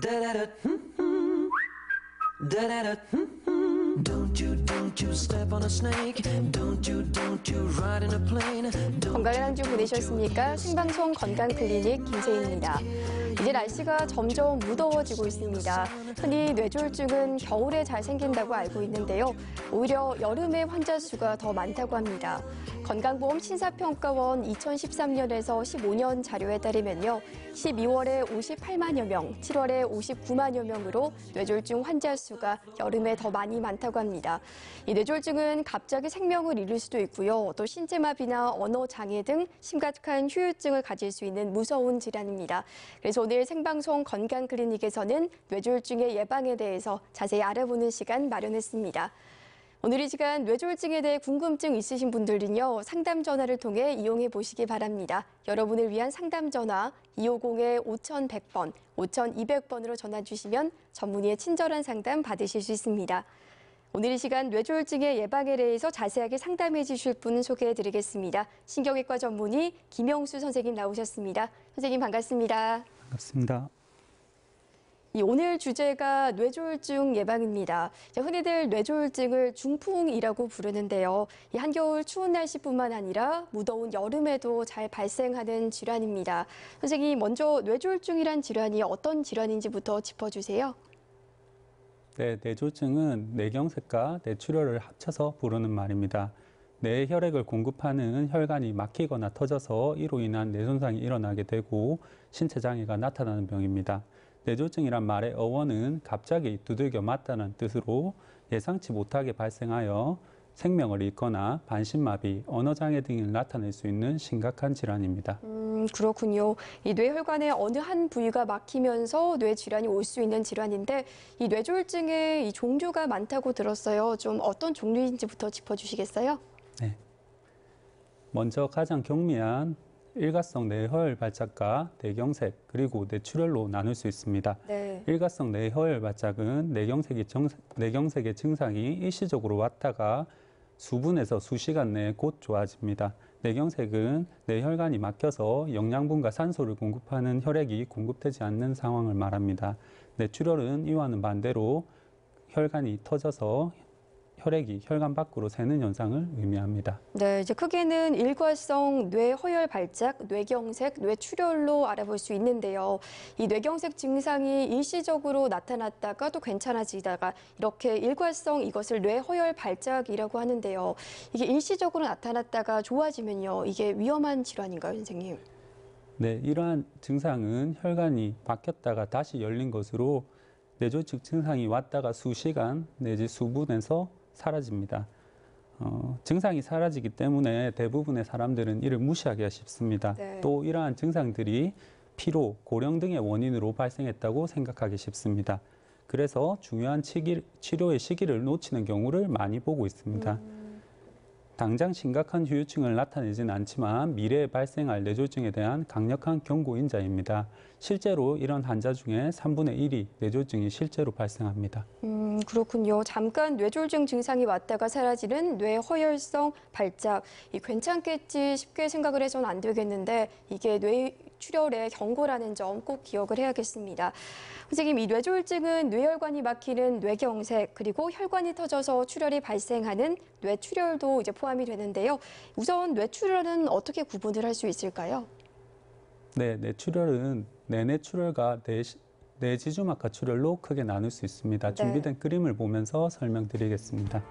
Da-da-da, da-da-da, don't you step on a snake. Don't you ride in a plane. 건강한 한 주 보내셨습니까? 생방송 건강클리닉 김세희입니다. 이제 날씨가 점점 무더워지고 있습니다. 흔히 뇌졸중은 겨울에 잘 생긴다고 알고 있는데요. 오히려 여름에 환자 수가 더 많다고 합니다. 건강보험 심사평가원 2013년에서 15년 자료에 따르면요. 12월에 58만여 명, 7월에 59만여 명으로 뇌졸중 환자 수가 여름에 더 많다고 합니다. 이 뇌졸중은 갑자기 생명을 잃을 수도 있고요. 또 신체마비나 언어장애 등 심각한 후유증을 가질 수 있는 무서운 질환입니다. 그래서 오늘 생방송 건강클리닉에서는 뇌졸중의 예방에 대해서 자세히 알아보는 시간 마련했습니다. 오늘 이 시간 뇌졸중에 대해 궁금증 있으신 분들은요, 상담 전화를 통해 이용해 보시기 바랍니다. 여러분을 위한 상담 전화 250-5100번, 5200번으로 전화 주시면 전문의의 친절한 상담 받으실 수 있습니다. 오늘 이 시간 뇌졸중의 예방에 대해서 자세하게 상담해 주실 분 소개해 드리겠습니다. 신경외과 전문의 김영수 선생님 나오셨습니다. 선생님 반갑습니다. 반갑습니다. 오늘 주제가 뇌졸중 예방입니다. 흔히들 뇌졸중을 중풍이라고 부르는데요. 이 한겨울 추운 날씨뿐만 아니라 무더운 여름에도 잘 발생하는 질환입니다. 선생님, 먼저 뇌졸중이란 질환이 어떤 질환인지부터 짚어주세요. 네, 뇌졸중은 뇌경색과 뇌출혈을 합쳐서 부르는 말입니다. 뇌혈액을 공급하는 혈관이 막히거나 터져서 이로 인한 뇌손상이 일어나게 되고 신체 장애가 나타나는 병입니다. 뇌졸중이란 말의 어원은 갑자기 두들겨 맞다는 뜻으로 예상치 못하게 발생하여 생명을 잃거나 반신마비, 언어장애 등을 나타낼 수 있는 심각한 질환입니다. 그렇군요. 이 뇌혈관의 어느 한 부위가 막히면서 뇌질환이 올 수 있는 질환인데 이 뇌졸중의 이 종류가 많다고 들었어요. 좀 어떤 종류인지부터 짚어주시겠어요? 네. 먼저 가장 경미한 일가성 뇌허혈 발작과 뇌경색 그리고 뇌출혈로 나눌 수 있습니다. 네. 일가성 뇌허혈 발작은 뇌경색의 증상이 일시적으로 왔다가 수분에서 수시간 내에 곧 좋아집니다. 뇌경색은 뇌혈관이 막혀서 영양분과 산소를 공급하는 혈액이 공급되지 않는 상황을 말합니다. 뇌출혈은 이와는 반대로 혈관이 터져서 혈액이 혈관 밖으로 새는 현상을 의미합니다. 네, 이제 크게는 일과성 뇌허혈 발작, 뇌경색, 뇌출혈로 알아볼 수 있는데요. 이 뇌경색 증상이 일시적으로 나타났다가 또 괜찮아지다가 이렇게 일과성 이것을 뇌허혈 발작이라고 하는데요. 이게 일시적으로 나타났다가 좋아지면요, 이게 위험한 질환인가요, 선생님? 네, 이러한 증상은 혈관이 막혔다가 다시 열린 것으로 뇌졸중 증상이 왔다가 수시간 내지 수분에서 사라집니다. 증상이 사라지기 때문에 대부분의 사람들은 이를 무시하기가 쉽습니다. 네. 또 이러한 증상들이 피로, 고령 등의 원인으로 발생했다고 생각하기 쉽습니다. 그래서 중요한 치료의 시기를 놓치는 경우를 많이 보고 있습니다. 당장 심각한 후유증을 나타내지는 않지만 미래에 발생할 뇌졸중에 대한 강력한 경고인자입니다. 실제로 이런 환자 중에 3분의 1이 뇌졸중이 실제로 발생합니다. 그렇군요. 잠깐 뇌졸중 증상이 왔다가 사라지는 뇌허혈성 발작. 괜찮겠지 쉽게 생각을 해서는 안 되겠는데 이게 뇌출혈의 경고라는 점 꼭 기억을 해야겠습니다. 선생님, 이 뇌졸중은 뇌혈관이 막히는 뇌경색 그리고 혈관이 터져서 출혈이 발생하는 뇌출혈도 이제 포함이 되는데요. 우선 뇌출혈은 어떻게 구분을 할 수 있을까요? 네, 뇌출혈은 내뇌출혈과 뇌지주막하 출혈로 크게 나눌 수 있습니다. 네. 준비된 그림을 보면서 설명드리겠습니다.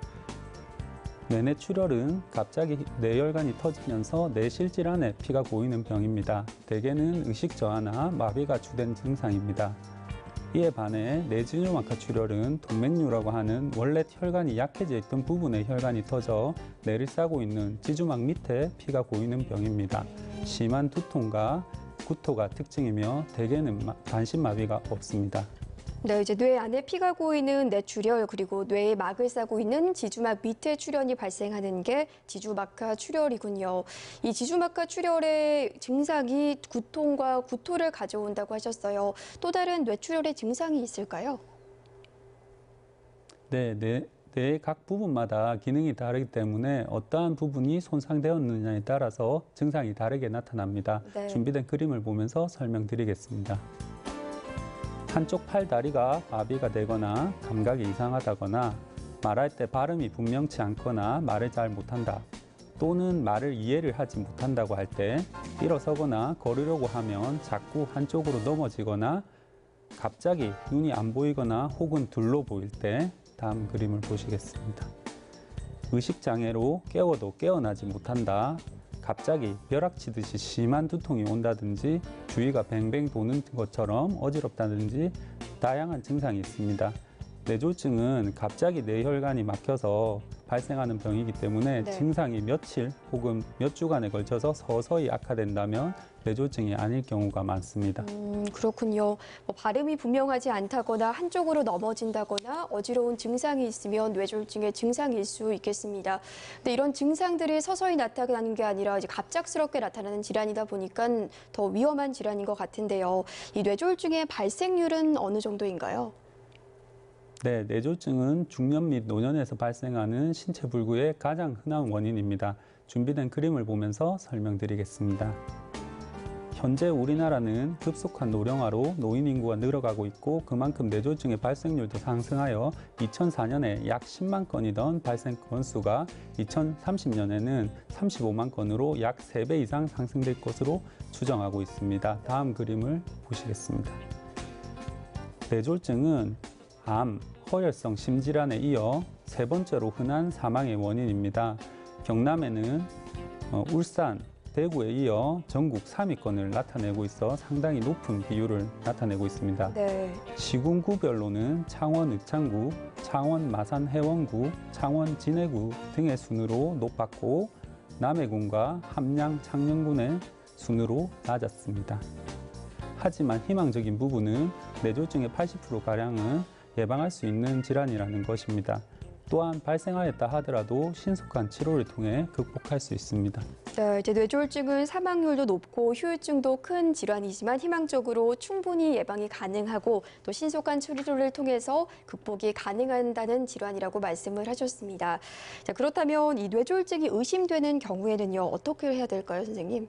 내뇌출혈은 갑자기 뇌혈관이 터지면서 뇌실질 안에 피가 고이는 병입니다. 대개는 의식 저하나 마비가 주된 증상입니다. 이에 반해 뇌지주막하 출혈은 동맥류라고 하는 원래 혈관이 약해져 있던 부분에 혈관이 터져 뇌를 싸고 있는 지주막 밑에 피가 고이는 병입니다. 심한 두통과 구토가 특징이며 대개는 반신마비가 없습니다. 네, 이제 뇌 안에 피가 고이는 뇌출혈 그리고 뇌에 막을 싸고 있는 지주막 밑에 출혈이 발생하는 게 지주막하 출혈이군요. 이 지주막하 출혈의 증상이 구통과 구토를 가져온다고 하셨어요. 또 다른 뇌출혈의 증상이 있을까요? 네, 뇌의 각 부분마다 기능이 다르기 때문에 어떠한 부분이 손상되었느냐에 따라서 증상이 다르게 나타납니다. 네. 준비된 그림을 보면서 설명드리겠습니다. 한쪽 팔 다리가 마비가 되거나 감각이 이상하다거나 말할 때 발음이 분명치 않거나 말을 잘 못한다. 또는 말을 이해를 하지 못한다고 할 때 일어서거나 걸으려고 하면 자꾸 한쪽으로 넘어지거나 갑자기 눈이 안 보이거나 혹은 둘로 보일 때 다음 그림을 보시겠습니다. 의식장애로 깨워도 깨어나지 못한다. 갑자기 벼락치듯이 심한 두통이 온다든지 주위가 뱅뱅 도는 것처럼 어지럽다든지 다양한 증상이 있습니다. 뇌졸중은 갑자기 뇌혈관이 막혀서 발생하는 병이기 때문에 네. 증상이 며칠 혹은 몇 주간에 걸쳐서 서서히 악화된다면 뇌졸중이 아닐 경우가 많습니다. 그렇군요. 뭐 발음이 분명하지 않다거나 한쪽으로 넘어진다거나 어지러운 증상이 있으면 뇌졸중의 증상일 수 있겠습니다. 근데 이런 증상들이 서서히 나타나는 게 아니라 이제 갑작스럽게 나타나는 질환이다 보니까 더 위험한 질환인 것 같은데요. 이 뇌졸중의 발생률은 어느 정도인가요? 네, 뇌졸중은 중년 및 노년에서 발생하는 신체 불구의 가장 흔한 원인입니다. 준비된 그림을 보면서 설명드리겠습니다. 현재 우리나라는 급속한 노령화로 노인 인구가 늘어가고 있고 그만큼 뇌졸중의 발생률도 상승하여 2004년에 약 10만 건이던 발생 건수가 2030년에는 35만 건으로 약 3배 이상 상승될 것으로 추정하고 있습니다. 다음 그림을 보시겠습니다. 뇌졸중은 암, 허혈성 심질환에 이어 세 번째로 흔한 사망의 원인입니다. 경남에는 울산, 대구에 이어 전국 3위권을 나타내고 있어 상당히 높은 비율을 나타내고 있습니다. 네. 시군구별로는 창원 의창구, 창원 마산 해원구, 창원 진해구 등의 순으로 높았고 남해군과 함양 창녕군의 순으로 낮았습니다. 하지만 희망적인 부분은 뇌졸중의 80%가량은 예방할 수 있는 질환이라는 것입니다. 또한 발생하였다 하더라도 신속한 치료를 통해 극복할 수 있습니다. 네, 이제 뇌졸중은 사망률도 높고 휴유증도 큰 질환이지만 희망적으로 충분히 예방이 가능하고 또 신속한 치료를 통해서 극복이 가능한다는 질환이라고 말씀을 하셨습니다. 자, 그렇다면 이 뇌졸중이 의심되는 경우에는요, 어떻게 해야 될까요, 선생님?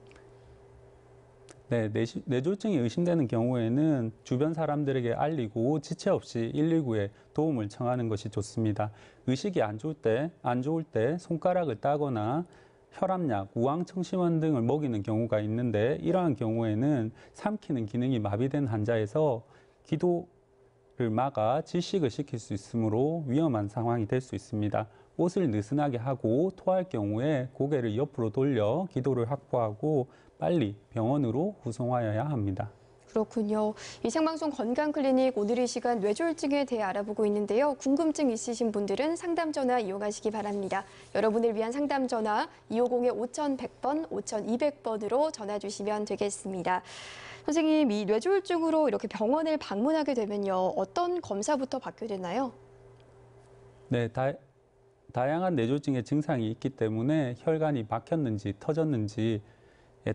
네, 뇌졸중이 의심되는 경우에는 주변 사람들에게 알리고 지체 없이 119에 도움을 청하는 것이 좋습니다. 의식이 안 좋을 때 손가락을 따거나 혈압약, 우황청심환 등을 먹이는 경우가 있는데 이러한 경우에는 삼키는 기능이 마비된 환자에서 기도를 막아 질식을 시킬 수 있으므로 위험한 상황이 될 수 있습니다. 옷을 느슨하게 하고 토할 경우에 고개를 옆으로 돌려 기도를 확보하고 빨리 병원으로 후송하여야 합니다. 그렇군요. 이 생방송 건강클리닉 오늘 이 시간 뇌졸중에 대해 알아보고 있는데요. 궁금증 있으신 분들은 상담 전화 이용하시기 바랍니다. 여러분을 위한 상담 전화 250-5100번, 5200번으로 전화 주시면 되겠습니다. 선생님, 이 뇌졸중으로 이렇게 병원을 방문하게 되면요. 어떤 검사부터 받게 되나요? 네, 다양한 뇌졸중의 증상이 있기 때문에 혈관이 막혔는지 터졌는지에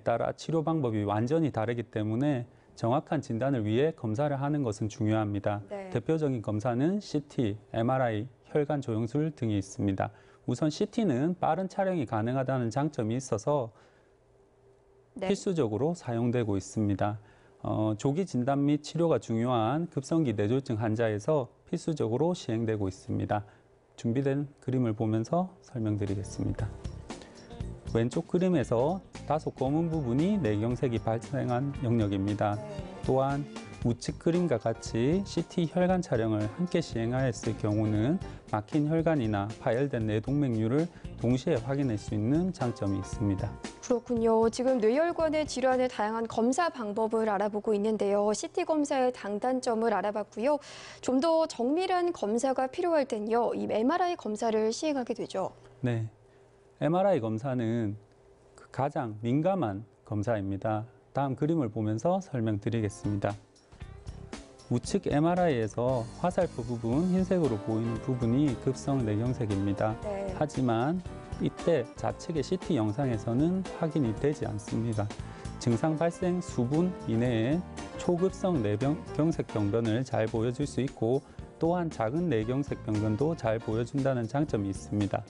따라 치료 방법이 완전히 다르기 때문에 정확한 진단을 위해 검사를 하는 것은 중요합니다. 네. 대표적인 검사는 CT, MRI, 혈관 조영술 등이 있습니다. 우선 CT는 빠른 촬영이 가능하다는 장점이 있어서 네. 필수적으로 사용되고 있습니다. 조기 진단 및 치료가 중요한 급성기 뇌졸중 환자에서 필수적으로 시행되고 있습니다. 준비된 그림을 보면서 설명드리겠습니다. 왼쪽 그림에서 다소 검은 부분이 뇌경색이 발생한 영역입니다. 또한 우측 그림과 같이 CT 혈관 촬영을 함께 시행하였을 경우는 막힌 혈관이나 파열된 뇌동맥류를 동시에 확인할 수 있는 장점이 있습니다. 그렇군요. 지금 뇌혈관의 질환의 다양한 검사 방법을 알아보고 있는데요. CT 검사의 장단점을 알아봤고요. 좀 더 정밀한 검사가 필요할 땐요. 이 MRI 검사를 시행하게 되죠. 네, MRI 검사는 가장 민감한 검사입니다. 다음 그림을 보면서 설명드리겠습니다. 우측 MRI에서 화살표 부분, 흰색으로 보이는 부분이 급성 뇌경색입니다. 네. 하지만 이때 좌측의 CT 영상에서는 확인이 되지 않습니다. 증상 발생 수분 이내에 초급성 뇌경색 병변을 잘 보여줄 수 있고 또한 작은 뇌경색 병변도 잘 보여준다는 장점이 있습니다.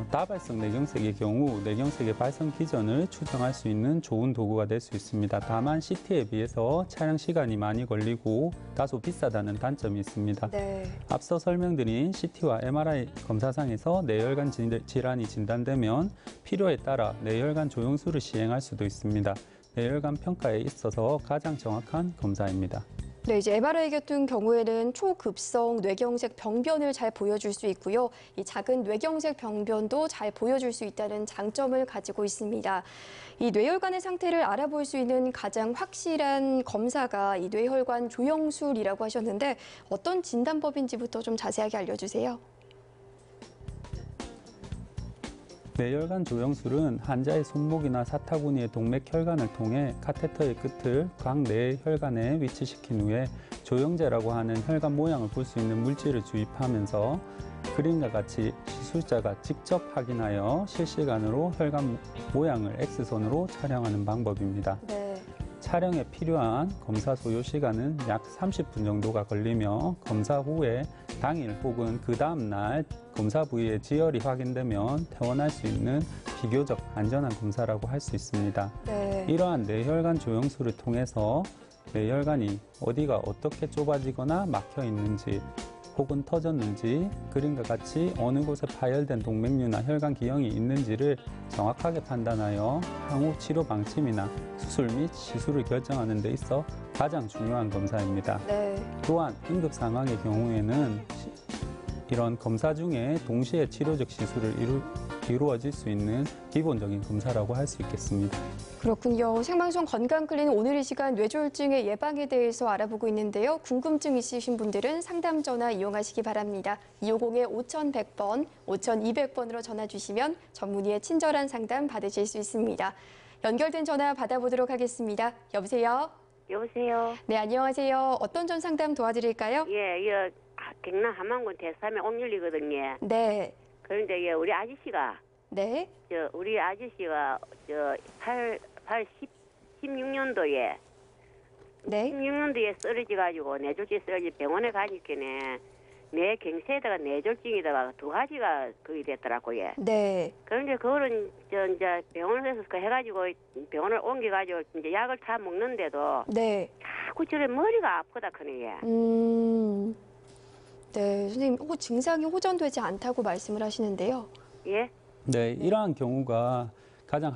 다발성 뇌경색의 경우 뇌경색의 발생 기전을 추정할 수 있는 좋은 도구가 될 수 있습니다. 다만 CT에 비해서 촬영 시간이 많이 걸리고 다소 비싸다는 단점이 있습니다. 네. 앞서 설명드린 CT와 MRI 검사상에서 뇌혈관 질환이 진단되면 필요에 따라 뇌혈관 조영술을 시행할 수도 있습니다. 뇌혈관 평가에 있어서 가장 정확한 검사입니다. 네, 이제 MRI 같은 경우에는 초급성 뇌경색 병변을 잘 보여줄 수 있고요. 이 작은 뇌경색 병변도 잘 보여줄 수 있다는 장점을 가지고 있습니다. 이 뇌혈관의 상태를 알아볼 수 있는 가장 확실한 검사가 이 뇌혈관 조영술이라고 하셨는데 어떤 진단법인지부터 좀 자세하게 알려주세요. 뇌혈관 조영술은 환자의 손목이나 사타구니의 동맥혈관을 통해 카테터의 끝을 각 뇌혈관에 위치시킨 후에 조영제라고 하는 혈관 모양을 볼 수 있는 물질을 주입하면서 그림과 같이 시술자가 직접 확인하여 실시간으로 혈관 모양을 X선으로 촬영하는 방법입니다. 네. 촬영에 필요한 검사 소요 시간은 약 30분 정도가 걸리며 검사 후에 당일 혹은 그 다음 날 검사 부위의 지혈이 확인되면 퇴원할 수 있는 비교적 안전한 검사라고 할 수 있습니다. 네. 이러한 뇌혈관 조영술을 통해서 뇌혈관이 어디가 어떻게 좁아지거나 막혀 있는지 혹은 터졌는지 그림과 같이 어느 곳에 파열된 동맥류나 혈관 기형이 있는지를 정확하게 판단하여 향후 치료 방침이나 수술 및 시술을 결정하는 데 있어 가장 중요한 검사입니다. 네. 또한 응급 상황의 경우에는 이런 검사 중에 동시에 치료적 시술을 이루어질 수 있는 기본적인 검사라고 할 수 있겠습니다. 그렇군요. 생방송 건강클리닉 오늘 이 시간 뇌졸중의 예방에 대해서 알아보고 있는데요. 궁금증 있으신 분들은 상담 전화 이용하시기 바랍니다. 250-5100번, 5200번으로 전화 주시면 전문의의 친절한 상담 받으실 수 있습니다. 연결된 전화 받아보도록 하겠습니다. 여보세요? 여보세요. 네, 안녕하세요. 어떤 전 상담 도와드릴까요? 예, 경남 함안군 대삼의 옥률리거든요. 네. 그런데 우리 아저씨가 네. 우리 아저씨가 16년도에 네. 16년도에 쓰러져가지고 뇌졸중에 쓰러져 병원에 가니까네 뇌경색에다가 뇌졸중에다가 두 가지가 그게 됐더라고요. 네. 그런데 그거는 이제 병원에서 해가지고 병원을 옮겨가지고 이제 약을 다 먹는데도 네. 자꾸 저래 머리가 아프다 그네요. 네, 선생님, 증상이 호전되지 않다고 말씀을 하시는데요. 예? 네, 이러한 경우가 가장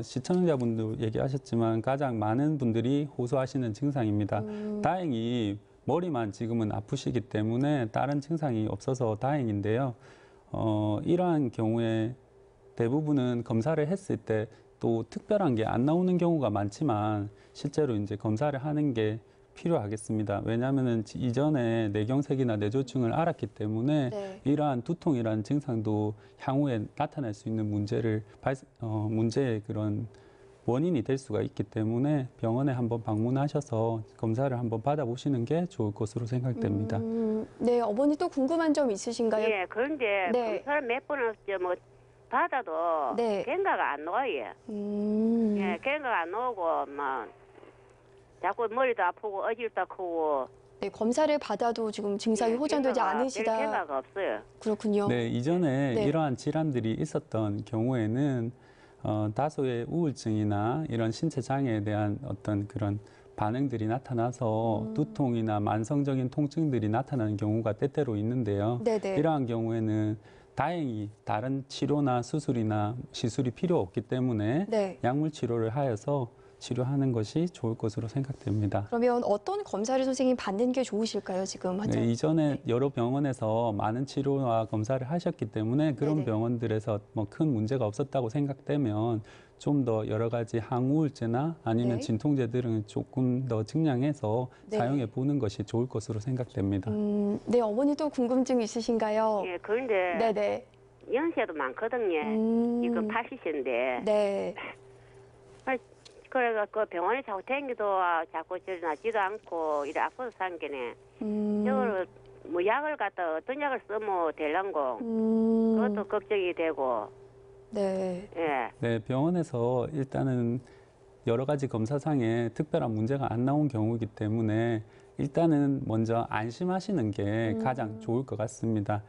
시청자분도 얘기하셨지만 가장 많은 분들이 호소하시는 증상입니다. 다행히 머리만 지금은 아프시기 때문에 다른 증상이 없어서 다행인데요. 이러한 경우에 대부분은 검사를 했을 때 또 특별한 게 안 나오는 경우가 많지만 실제로 이제 검사를 하는 게 필요하겠습니다. 왜냐하면 이전에 뇌경색이나 뇌졸중을 알았기 때문에 네. 이러한 두통이라는 증상도 향후에 나타날 수 있는 문제의 그런 원인이 될 수가 있기 때문에 병원에 한번 방문하셔서 검사를 한번 받아보시는 게 좋을 것으로 생각됩니다. 네, 어머니 또 궁금한 점 있으신가요? 예, 그런데 네. 검사를 몇 번을 받아도 네. 결과가 안 나와요. 예, 결과가 안 나오고 자꾸 머리도 아프고 어질도 아프고. 네, 검사를 받아도 지금 증상이 호전되지 않으시다. 결과가 없어요. 그렇군요. 네, 이전에 네. 이러한 질환들이 있었던 경우에는 다소의 우울증이나 이런 신체 장애에 대한 어떤 그런 반응들이 나타나서 두통이나 만성적인 통증들이 나타나는 경우가 때때로 있는데요. 네네. 이러한 경우에는 다행히 다른 치료나 수술이나 시술이 필요 없기 때문에 네. 약물 치료를 하여서 치료하는 것이 좋을 것으로 생각됩니다. 그러면 어떤 검사를 선생님 받는 게 좋으실까요, 지금 환자? 네, 이전에 여러 병원에서 많은 치료와 검사를 하셨기 때문에 그런 네네. 병원들에서 큰 문제가 없었다고 생각되면 좀 더 여러 가지 항우울제나 아니면 네. 진통제들은 조금 더 증량해서 네. 사용해 보는 것이 좋을 것으로 생각됩니다. 네, 어머니도 궁금증 있으신가요? 예, 그런데 네네. 연세도 많거든요. 지금 80세인데. 네. 그래가 그 병원에 자꾸 댕기도 자꾸 저리 나지도 않고 이래 아파서 산 게네. 저걸 약을 갖다 어떤 약을 쓰면 될란고. 그것도 걱정이 되고. 네. 예. 네, 병원에서 일단은 여러 가지 검사상에 특별한 문제가 안 나온 경우이기 때문에 일단은 먼저 안심하시는 게 가장 좋을 것 같습니다.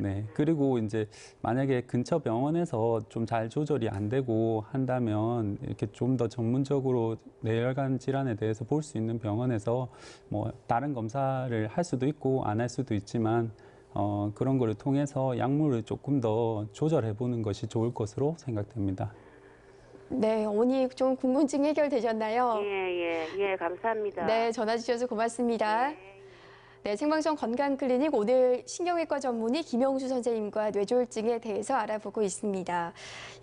네. 그리고 이제 만약에 근처 병원에서 좀 잘 조절이 안 되고 한다면 이렇게 좀 더 전문적으로 뇌혈관 질환에 대해서 볼 수 있는 병원에서 뭐 다른 검사를 할 수도 있고 안 할 수도 있지만 그런 거를 통해서 약물을 조금 더 조절해 보는 것이 좋을 것으로 생각됩니다. 네, 어머니 좀 궁금증 해결되셨나요? 예, 감사합니다. 네, 전화 주셔서 고맙습니다. 네, 생방송 건강클리닉 오늘 신경외과 전문의 김영수 선생님과 뇌졸중에 대해서 알아보고 있습니다.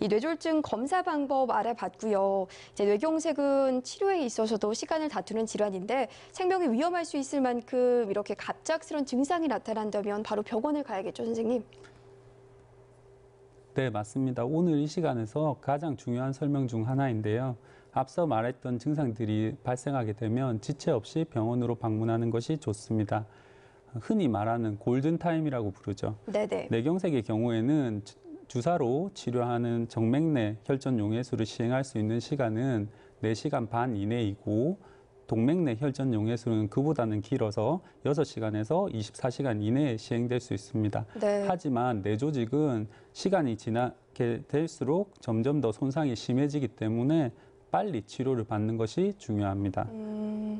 이 뇌졸중 검사 방법 알아봤고요. 이제 뇌경색은 치료에 있어서도 시간을 다투는 질환인데 생명이 위험할 수 있을 만큼 이렇게 갑작스런 증상이 나타난다면 바로 병원을 가야겠죠, 선생님? 네, 맞습니다. 오늘 이 시간에서 가장 중요한 설명 중 하나인데요. 앞서 말했던 증상들이 발생하게 되면 지체 없이 병원으로 방문하는 것이 좋습니다. 흔히 말하는 골든타임이라고 부르죠. 네네. 뇌경색의 경우에는 주사로 치료하는 정맥내 혈전 용해술을 시행할 수 있는 시간은 4시간 반 이내이고 동맥내 혈전 용해술은 그보다는 길어서 6시간에서 24시간 이내에 시행될 수 있습니다. 네. 하지만 뇌조직은 시간이 지나게 될수록 점점 더 손상이 심해지기 때문에 빨리 치료를 받는 것이 중요합니다.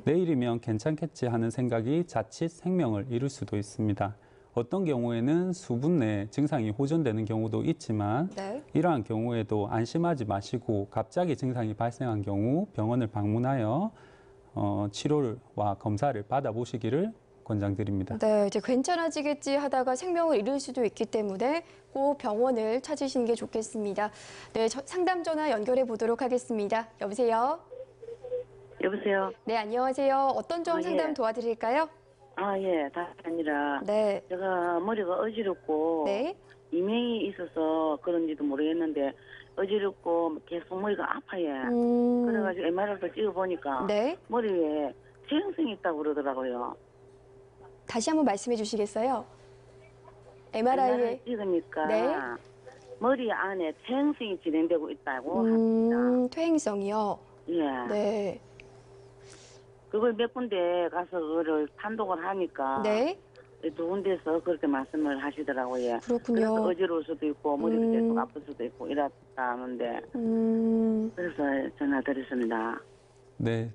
내일이면 괜찮겠지 하는 생각이 자칫 생명을 잃을 수도 있습니다. 어떤 경우에는 수분 내에 증상이 호전되는 경우도 있지만 네. 이러한 경우에도 안심하지 마시고 갑자기 증상이 발생한 경우 병원을 방문하여 치료와 검사를 받아보시기를 권장드립니다. 네, 이제 괜찮아지겠지 하다가 생명을 잃을 수도 있기 때문에 꼭 병원을 찾으시는 게 좋겠습니다. 네, 상담 전화 연결해 보도록 하겠습니다. 여보세요? 여보세요? 네, 안녕하세요. 어떤 점 예. 상담 도와드릴까요? 예, 다름이 아니라 네. 제가 머리가 어지럽고 네. 이명이 있어서 그런지도 모르겠는데 어지럽고 계속 머리가 아파요. 그래가지고 MRI를 찍어보니까 네. 머리에 체형성이 있다고 그러더라고요. 다시 한번 말씀해 주시겠어요? MRI에. 찍으니까 네. 머리 안에 체형성이 진행되고 있다고 합니다. 퇴행성이요. 예. 네. 그걸 몇 군데 가서 그거를 판독을 하니까 네. 두 군데서 그렇게 말씀을 하시더라고요. 그렇군요. 그래서 어지러울 수도 있고 머리가 계속 아플 수도 있고 이렇다는데 그래서 전화드렸습니다. 네,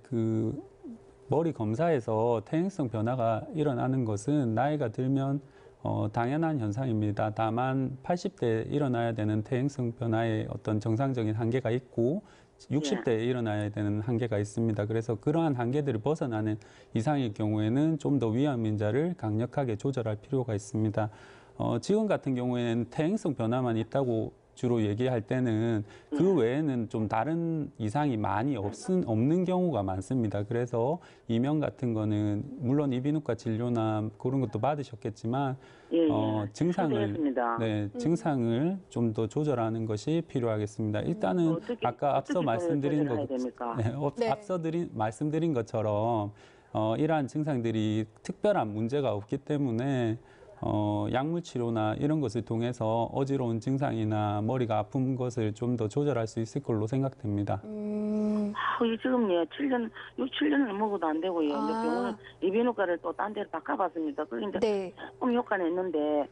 머리 검사에서 퇴행성 변화가 일어나는 것은 나이가 들면 당연한 현상입니다. 다만 80대에 일어나야 되는 퇴행성 변화의 어떤 정상적인 한계가 있고 60대에 일어나야 되는 한계가 있습니다. 그래서 그러한 한계들을 벗어나는 이상의 경우에는 좀 더 위험 인자를 강력하게 조절할 필요가 있습니다. 지금 같은 경우에는 퇴행성 변화만 있다고 주로 얘기할 때는 그 외에는 좀 다른 이상이 많이 없는 경우가 많습니다. 그래서 이명 같은 거는 물론 이비인후과 진료나 그런 것도 받으셨겠지만 증상을 좀 더 조절하는 것이 필요하겠습니다. 일단은 아까 앞서 말씀드린 말씀드린 것처럼 이러한 증상들이 특별한 문제가 없기 때문에 약물 치료나 이런 것을 통해서 어지러운 증상이나 머리가 아픈 것을 좀 더 조절할 수 있을 걸로 생각됩니다. 지금 6, 7년을 먹어도 안 되고요. 이제 병원을 이비인후과를 또 딴 데를 바꿔봤습니다. 그게 이제 조금 효과는 있는데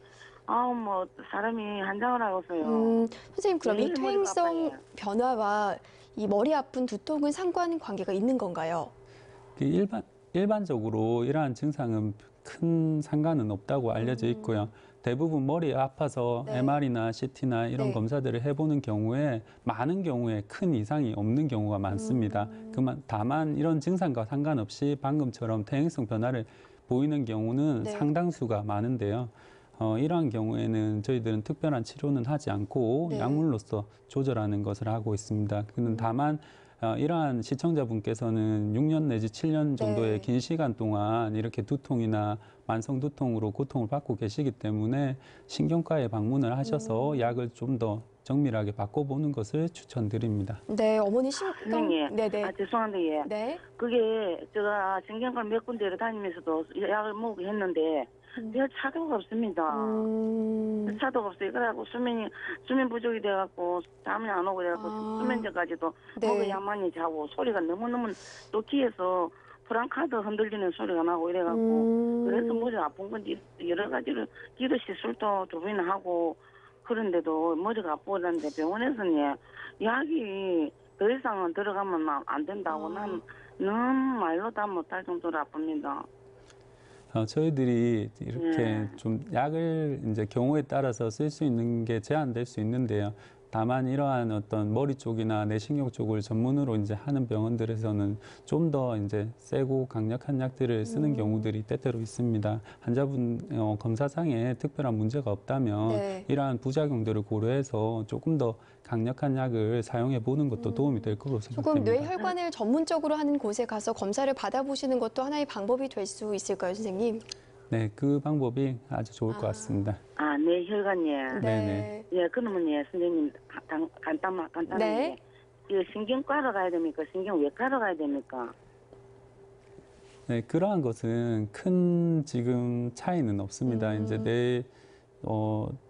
사람이 한장을 하고서요. 선생님, 그럼 이 퇴행성 변화와 이 머리 아픈 두통은 상관관계가 있는 건가요? 일반적으로 이러한 증상은 큰 상관은 없다고 알려져 있고요. 대부분 머리 아파서 MR이나 CT나 이런 검사들을 해보는 경우에 많은 경우에 큰 이상이 없는 경우가 많습니다. 다만 이런 증상과 상관없이 방금처럼 퇴행성 변화를 보이는 경우는 상당수가 많은데요. 이러한 경우에는 저희들은 특별한 치료는 하지 않고 약물로서 조절하는 것을 하고 있습니다. 다만 이러한 시청자분께서는 6년 내지 7년 정도의 긴 시간 동안 이렇게 두통이나 만성 두통으로 고통을 받고 계시기 때문에 신경과에 방문을 하셔서 약을 좀 더 정밀하게 바꿔보는 것을 추천드립니다. 네, 어머니 선생님, 죄송한데 그게 제가 신경과 몇 군데를 다니면서도 약을 먹고 했는데 별 차도가 없습니다. 차도가 없어요. 그래갖고 수면 부족이 돼갖고 잠이 안 오고 돼갖고 수면제까지도 먹어야만이 자고 소리가 너무너무 또 귀에서 프랑카드 흔들리는 소리가 나고 이래갖고 그래서 머리가 아픈 건지 여러 가지로 기도 시술도 2번이나 하고 그런데도 머리가 아프고 그러는데 병원에서는 약이 더 이상은 들어가면 안 된다고 난 너무 말로 다 못할 정도로 아픕니다. 저희들이 이렇게 좀 약을 이제 경우에 따라서 쓸 수 있는 게 제한될 수 있는데요. 다만 이러한 어떤 머리 쪽이나 뇌신경 쪽을 전문으로 이제 하는 병원들에서는 좀 더 이제 세고 강력한 약들을 쓰는 경우들이 때때로 있습니다. 환자분 검사상에 특별한 문제가 없다면 네. 이러한 부작용들을 고려해서 조금 더 강력한 약을 사용해 보는 것도 도움이 될 거로 조금 생각됩니다. 뇌혈관을 전문적으로 하는 곳에 가서 검사를 받아보시는 것도 하나의 방법이 될 수 있을까요, 선생님? 네, 그 방법이 아주 좋을 것 같습니다. 아, 뇌혈관이요. 네네. 예, 그러면 예, 선생님 간단하게 네. 이 신경과로 가야 됩니까? 신경외과로 가야 됩니까? 네, 그러한 것은 큰 지금 차이는 없습니다. 이제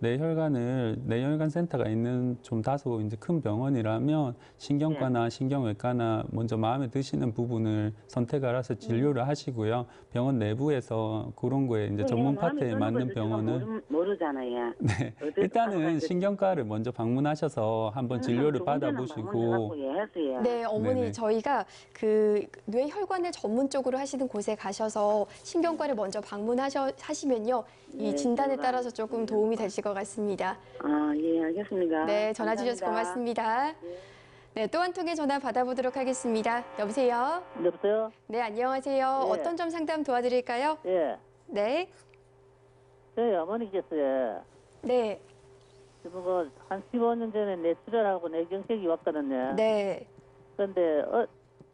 뇌혈관 센터가 있는 좀 다소 이제 큰 병원이라면 신경과나 신경외과나 먼저 마음에 드시는 부분을 선택을 해서 진료를 하시고요. 병원 내부에서 그런 거에 이제 전문 파트에 맞는 병원은 모르잖아요. 네, 일단은 신경과를 먼저 방문하셔서 한번 진료를 받아보시고. 네, 어머니 네네. 저희가 그 뇌혈관을 전문적으로 하시는 곳에 가셔서 신경과를 먼저 방문하시면요. 이 진단에 따라서 조금 도움이 되실 것 같습니다. 아, 예, 알겠습니다. 네, 전화 주셔서 감사합니다. 고맙습니다. 네, 또 한 통의 전화 받아보도록 하겠습니다. 여보세요? 여보세요? 네, 안녕하세요. 예. 어떤 점 상담 도와드릴까요? 예. 네. 저희 어머니께서요. 네. 지금 한 15년 전에 뇌출혈하고 뇌경색이 왔거든요. 네. 그런데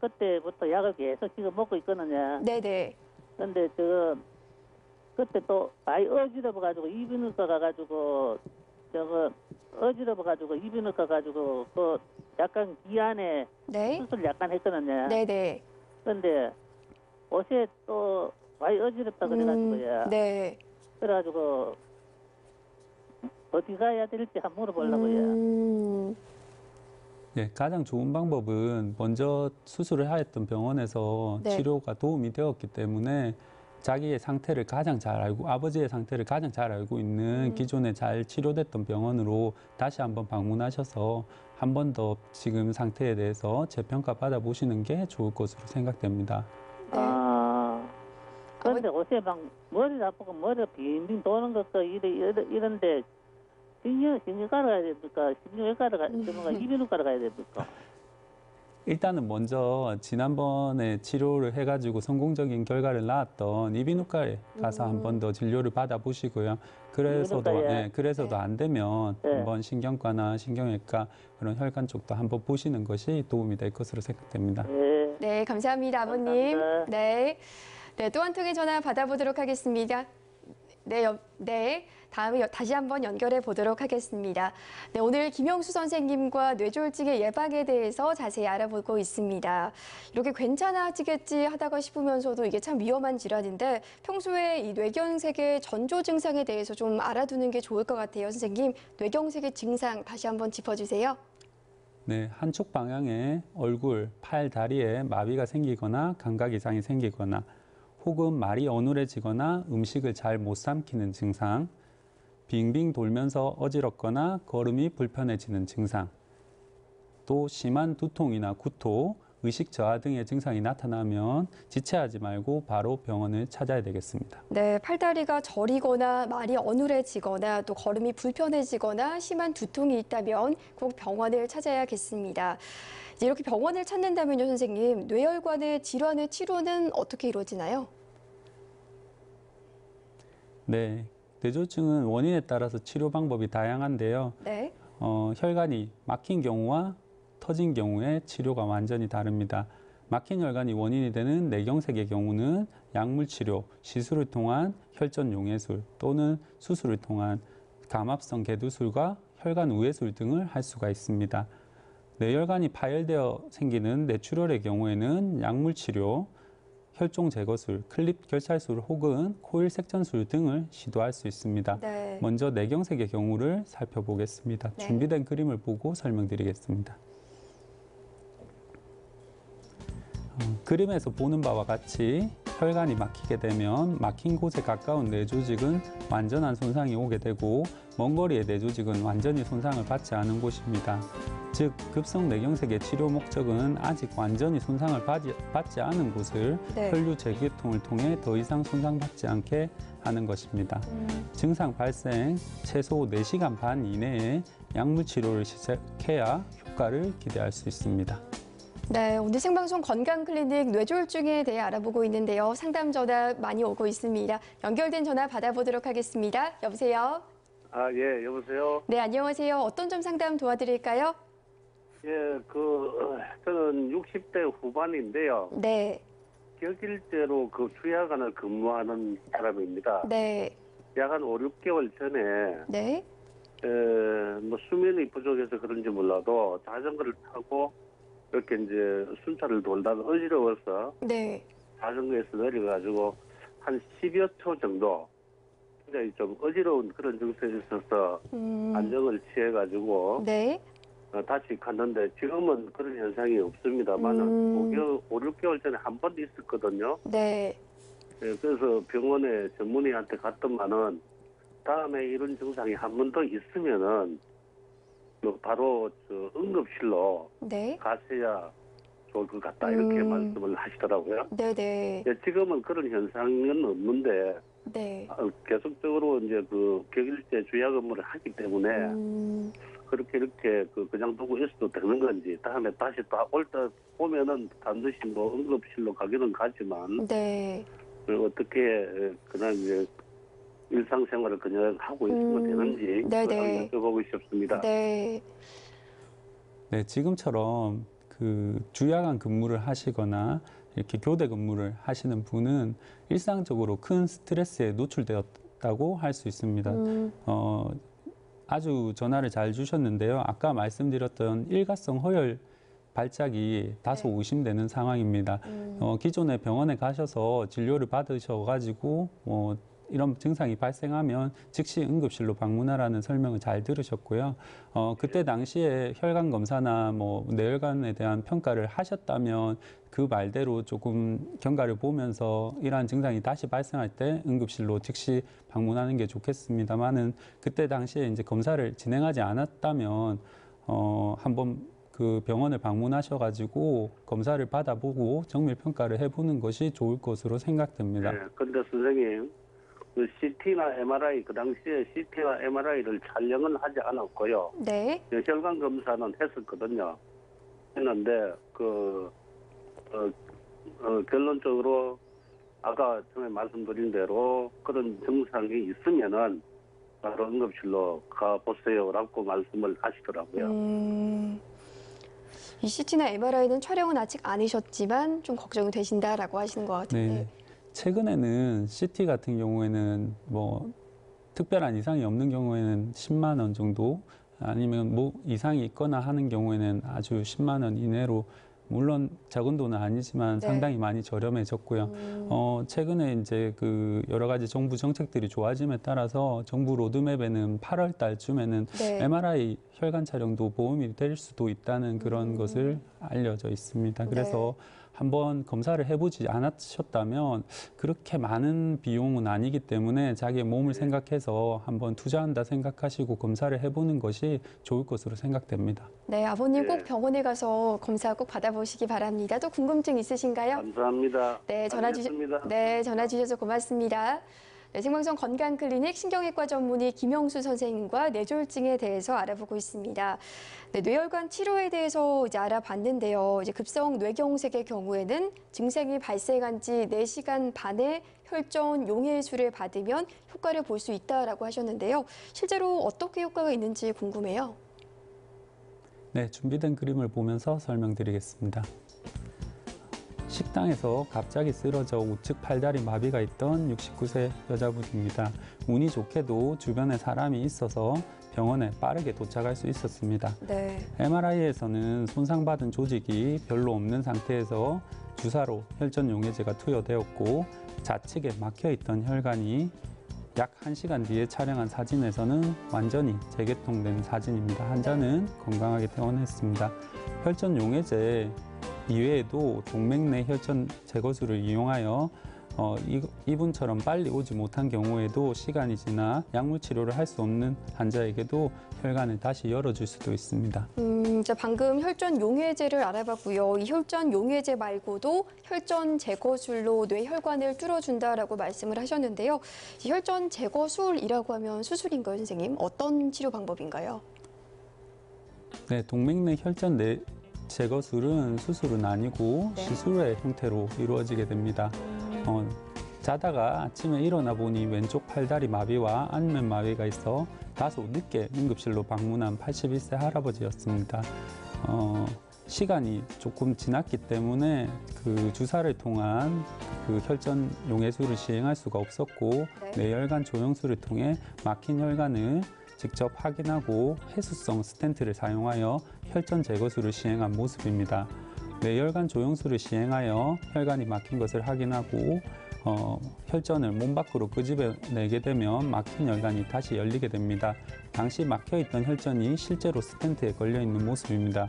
그때부터 약을 계속 지금 먹고 있거든요. 네네. 그런데 그때 또 많이 어지러워가지고 이비인후과 가가지고 어지러워가지고 이비인후과 가지고 그 약간 기한에 네. 수술 약간 했거든요. 네네. 그런데 옷에 또 많이 어지럽다 그래가지고요. 네. 그래가지고 어디 가야 될지 한번 물어보려고요. 네, 가장 좋은 방법은 먼저 수술을 하였던 병원에서 네. 치료가 도움이 되었기 때문에 자기의 상태를 가장 잘 알고, 아버지의 상태를 가장 잘 알고 있는 기존에 잘 치료됐던 병원으로 다시 한번 방문하셔서 한 번 더 지금 상태에 대해서 재평가 받아보시는 게 좋을 것으로 생각됩니다. 네. 아, 그런데 옷에 막 머리가 아프고 머리가 빙빙 도는 것도 이런데 신경과로 가야 됩니까? 신경외과로 가야 됩니까? 이비인후과로 가야 됩니까? 일단은 먼저 지난번에 치료를 해가지고 성공적인 결과를 낳았던 이비인후과에 가서 한 번 더 진료를 받아보시고요. 그래서도 안 되면 한번 신경과나 신경외과 그런 혈관 쪽도 한번 보시는 것이 도움이 될 것으로 생각됩니다. 네, 감사합니다, 아버님. 감사합니다. 네. 네, 또 한 통의 전화 받아보도록 하겠습니다. 네, 다음에 다시 한번 연결해 보도록 하겠습니다. 네, 오늘 김영수 선생님과 뇌졸중의 예방에 대해서 자세히 알아보고 있습니다. 이렇게 괜찮아지겠지 하다가 싶으면서도 이게 참 위험한 질환인데 평소에 이 뇌경색의 전조 증상에 대해서 좀 알아두는 게 좋을 것 같아요. 선생님, 뇌경색의 증상 다시 한번 짚어주세요. 네, 한쪽 방향에 얼굴, 팔, 다리에 마비가 생기거나 감각 이상이 생기거나 혹은 말이 어눌해지거나 음식을 잘 못 삼키는 증상, 빙빙 돌면서 어지럽거나 걸음이 불편해지는 증상, 또 심한 두통이나 구토, 의식 저하 등의 증상이 나타나면 지체하지 말고 바로 병원을 찾아야 되겠습니다. 네, 팔다리가 저리거나 말이 어눌해지거나 또 걸음이 불편해지거나 심한 두통이 있다면 꼭 병원을 찾아야겠습니다. 이제 이렇게 병원을 찾는다면요, 선생님, 뇌혈관의 질환의 치료는 어떻게 이루어지나요? 네, 뇌졸중은 원인에 따라서 치료 방법이 다양한데요. 네. 혈관이 막힌 경우와 터진 경우에 치료가 완전히 다릅니다. 막힌 혈관이 원인이 되는 뇌경색의 경우는 약물 치료, 시술을 통한 혈전 용해술 또는 수술을 통한 감압성 개두술과 혈관 우회술 등을 할 수가 있습니다. 뇌혈관이 파열되어 생기는 뇌출혈의 경우에는 약물 치료, 혈종 제거술, 클립 결찰술 혹은 코일 색전술 등을 시도할 수 있습니다. 네. 먼저 뇌경색의 경우를 살펴보겠습니다. 네. 준비된 그림을 보고 설명드리겠습니다. 그림에서 보는 바와 같이 혈관이 막히게 되면 막힌 곳에 가까운 뇌조직은 완전한 손상이 오게 되고 먼 거리의 뇌조직은 완전히 손상을 받지 않은 곳입니다. 즉, 급성 뇌경색의 치료 목적은 아직 완전히 손상을 받지 않은 곳을 혈류 재개통을 통해 더 이상 손상받지 않게 하는 것입니다. 증상 발생 최소 4시간 반 이내에 약물 치료를 시작해야 효과를 기대할 수 있습니다. 네, 오늘 생방송 건강클리닉 뇌졸중에 대해 알아보고 있는데요. 상담 전화 많이 오고 있습니다. 연결된 전화 받아보도록 하겠습니다. 여보세요? 아, 예, 여보세요? 네, 안녕하세요. 어떤 점 상담 도와드릴까요? 예, 저는 60대 후반인데요. 네. 격일제로 주야간을 근무하는 사람입니다. 네. 약 한 5, 6개월 전에, 네. 수면이 부족해서 그런지 몰라도 자전거를 타고 이렇게 이제 순찰을 돌다가 어지러워서 네. 자전거에서 내려가지고 한 10여 초 정도 굉장히 좀 어지러운 그런 증세에 있어서 안정을 취해가지고 네. 다시 갔는데 지금은 그런 현상이 없습니다만은 5, 6개월 전에 한 번 있었거든요. 네. 예, 그래서 병원에 전문의한테 갔더만은 다음에 이런 증상이 한 번 더 있으면은 바로 응급실로 네. 가셔야 좋을 것 같다 이렇게 말씀을 하시더라고요. 네네. 예, 지금은 그런 현상은 없는데 네. 계속적으로 이제 격일제 주야 근무를 하기 때문에 그렇게 이렇게 그냥 두고 있어도 되는 건지 다음에 다시 올 때 보면은 반드시 응급실로 가기는 가지만 네. 어떻게 그냥 이제 일상생활을 그냥 하고 있으면 되는지 네네. 여쭤보고 싶습니다. 네. 네, 지금처럼 주야간 근무를 하시거나 이렇게 교대 근무를 하시는 분은 일상적으로 큰 스트레스에 노출되었다고 할 수 있습니다. 아주 전화를 잘 주셨는데요. 아까 말씀드렸던 일가성 허혈 발작이 다소 의심되는 상황입니다. 기존에 병원에 가셔서 진료를 받으셔가지고 이런 증상이 발생하면 즉시 응급실로 방문하라는 설명을 잘 들으셨고요. 그때 당시에 혈관 검사나 뇌혈관에 대한 평가를 하셨다면 그 말대로 조금 경과를 보면서 이러한 증상이 다시 발생할 때 응급실로 즉시 방문하는 게 좋겠습니다만은 그때 당시에 이제 검사를 진행하지 않았다면 한번 병원을 방문하셔가지고 검사를 받아보고 정밀 평가를 해보는 것이 좋을 것으로 생각됩니다. 네, 근데 선생님. CT나 MRI, 그 당시에 CT나 MRI를 촬영은 하지 않았고요. 네. 혈관 검사는 했었거든요. 했는데, 결론적으로 아까 처음에 말씀드린 대로 그런 증상이 있으면은 바로 응급실로 가보세요라고 말씀을 하시더라고요. 이 CT나 MRI는 촬영은 아직 아니셨지만 좀 걱정이 되신다라고 하시는 것 같은데. 네. 최근에는 CT 같은 경우에는 특별한 이상이 없는 경우에는 10만 원 정도 아니면 이상이 있거나 하는 경우에는 아주 10만 원 이내로 물론 작은 돈은 아니지만 상당히 많이 저렴해졌고요. 최근에 이제 여러 가지 정부 정책들이 좋아짐에 따라서 정부 로드맵에는 8월 달쯤에는 MRI 혈관 촬영도 보험이 될 수도 있다는 그런 것을 알려져 있습니다. 그래서 한번 검사를 해보지 않으셨다면 그렇게 많은 비용은 아니기 때문에 자기의 몸을 생각해서 한번 투자한다 생각하시고 검사를 해보는 것이 좋을 것으로 생각됩니다. 네, 아버님 꼭 병원에 가서 검사 꼭 받아보시기 바랍니다. 또 궁금증 있으신가요? 감사합니다. 네, 전화 주셔서 고맙습니다. 네, 생방송 건강클리닉 신경외과 전문의 김영수 선생님과 뇌졸중에 대해서 알아보고 있습니다. 네, 뇌혈관 치료에 대해서 이제 알아봤는데요. 이제 급성 뇌경색의 경우에는 증상이 발생한 지 4시간 반에 혈전 용해술을 받으면 효과를 볼 수 있다라고 하셨는데요. 실제로 어떻게 효과가 있는지 궁금해요. 네, 준비된 그림을 보면서 설명드리겠습니다. 식당에서 갑자기 쓰러져 우측 팔다리 마비가 있던 69세 여자분입니다. 운이 좋게도 주변에 사람이 있어서 병원에 빠르게 도착할 수 있었습니다. 네. MRI에서는 손상받은 조직이 별로 없는 상태에서 주사로 혈전 용해제가 투여되었고 좌측에 막혀있던 혈관이 약 1시간 뒤에 촬영한 사진에서는 완전히 재개통된 사진입니다. 환자는 건강하게 퇴원했습니다. 혈전 용해제 이외에도 동맥내 혈전 제거술을 이용하여 이분처럼 빨리 오지 못한 경우에도 시간이 지나 약물 치료를 할 수 없는 환자에게도 혈관을 다시 열어줄 수도 있습니다. 이제 방금 혈전 용해제를 알아봤고요. 이 혈전 용해제 말고도 혈전 제거술로 뇌혈관을 뚫어준다라고 말씀을 하셨는데요. 이 혈전 제거술이라고 하면 수술인가요, 선생님? 어떤 치료 방법인가요? 네, 동맥내 혈전 제거술은 수술은 아니고 네. 시술의 형태로 이루어지게 됩니다. 자다가 아침에 일어나 보니 왼쪽 팔다리 마비와 안면 마비가 있어 다소 늦게 응급실로 방문한 81세 할아버지였습니다. 시간이 조금 지났기 때문에 그 주사를 통한 그 혈전 용해술을 시행할 수가 없었고 네. 뇌혈관 조영술을 통해 막힌 혈관을 직접 확인하고 해수성 스텐트를 사용하여 혈전 제거술을 시행한 모습입니다. 뇌혈관 조영술을 시행하여 혈관이 막힌 것을 확인하고 혈전을 몸 밖으로 끄집어내게 되면 막힌 혈관이 다시 열리게 됩니다. 당시 막혀있던 혈전이 실제로 스텐트에 걸려있는 모습입니다.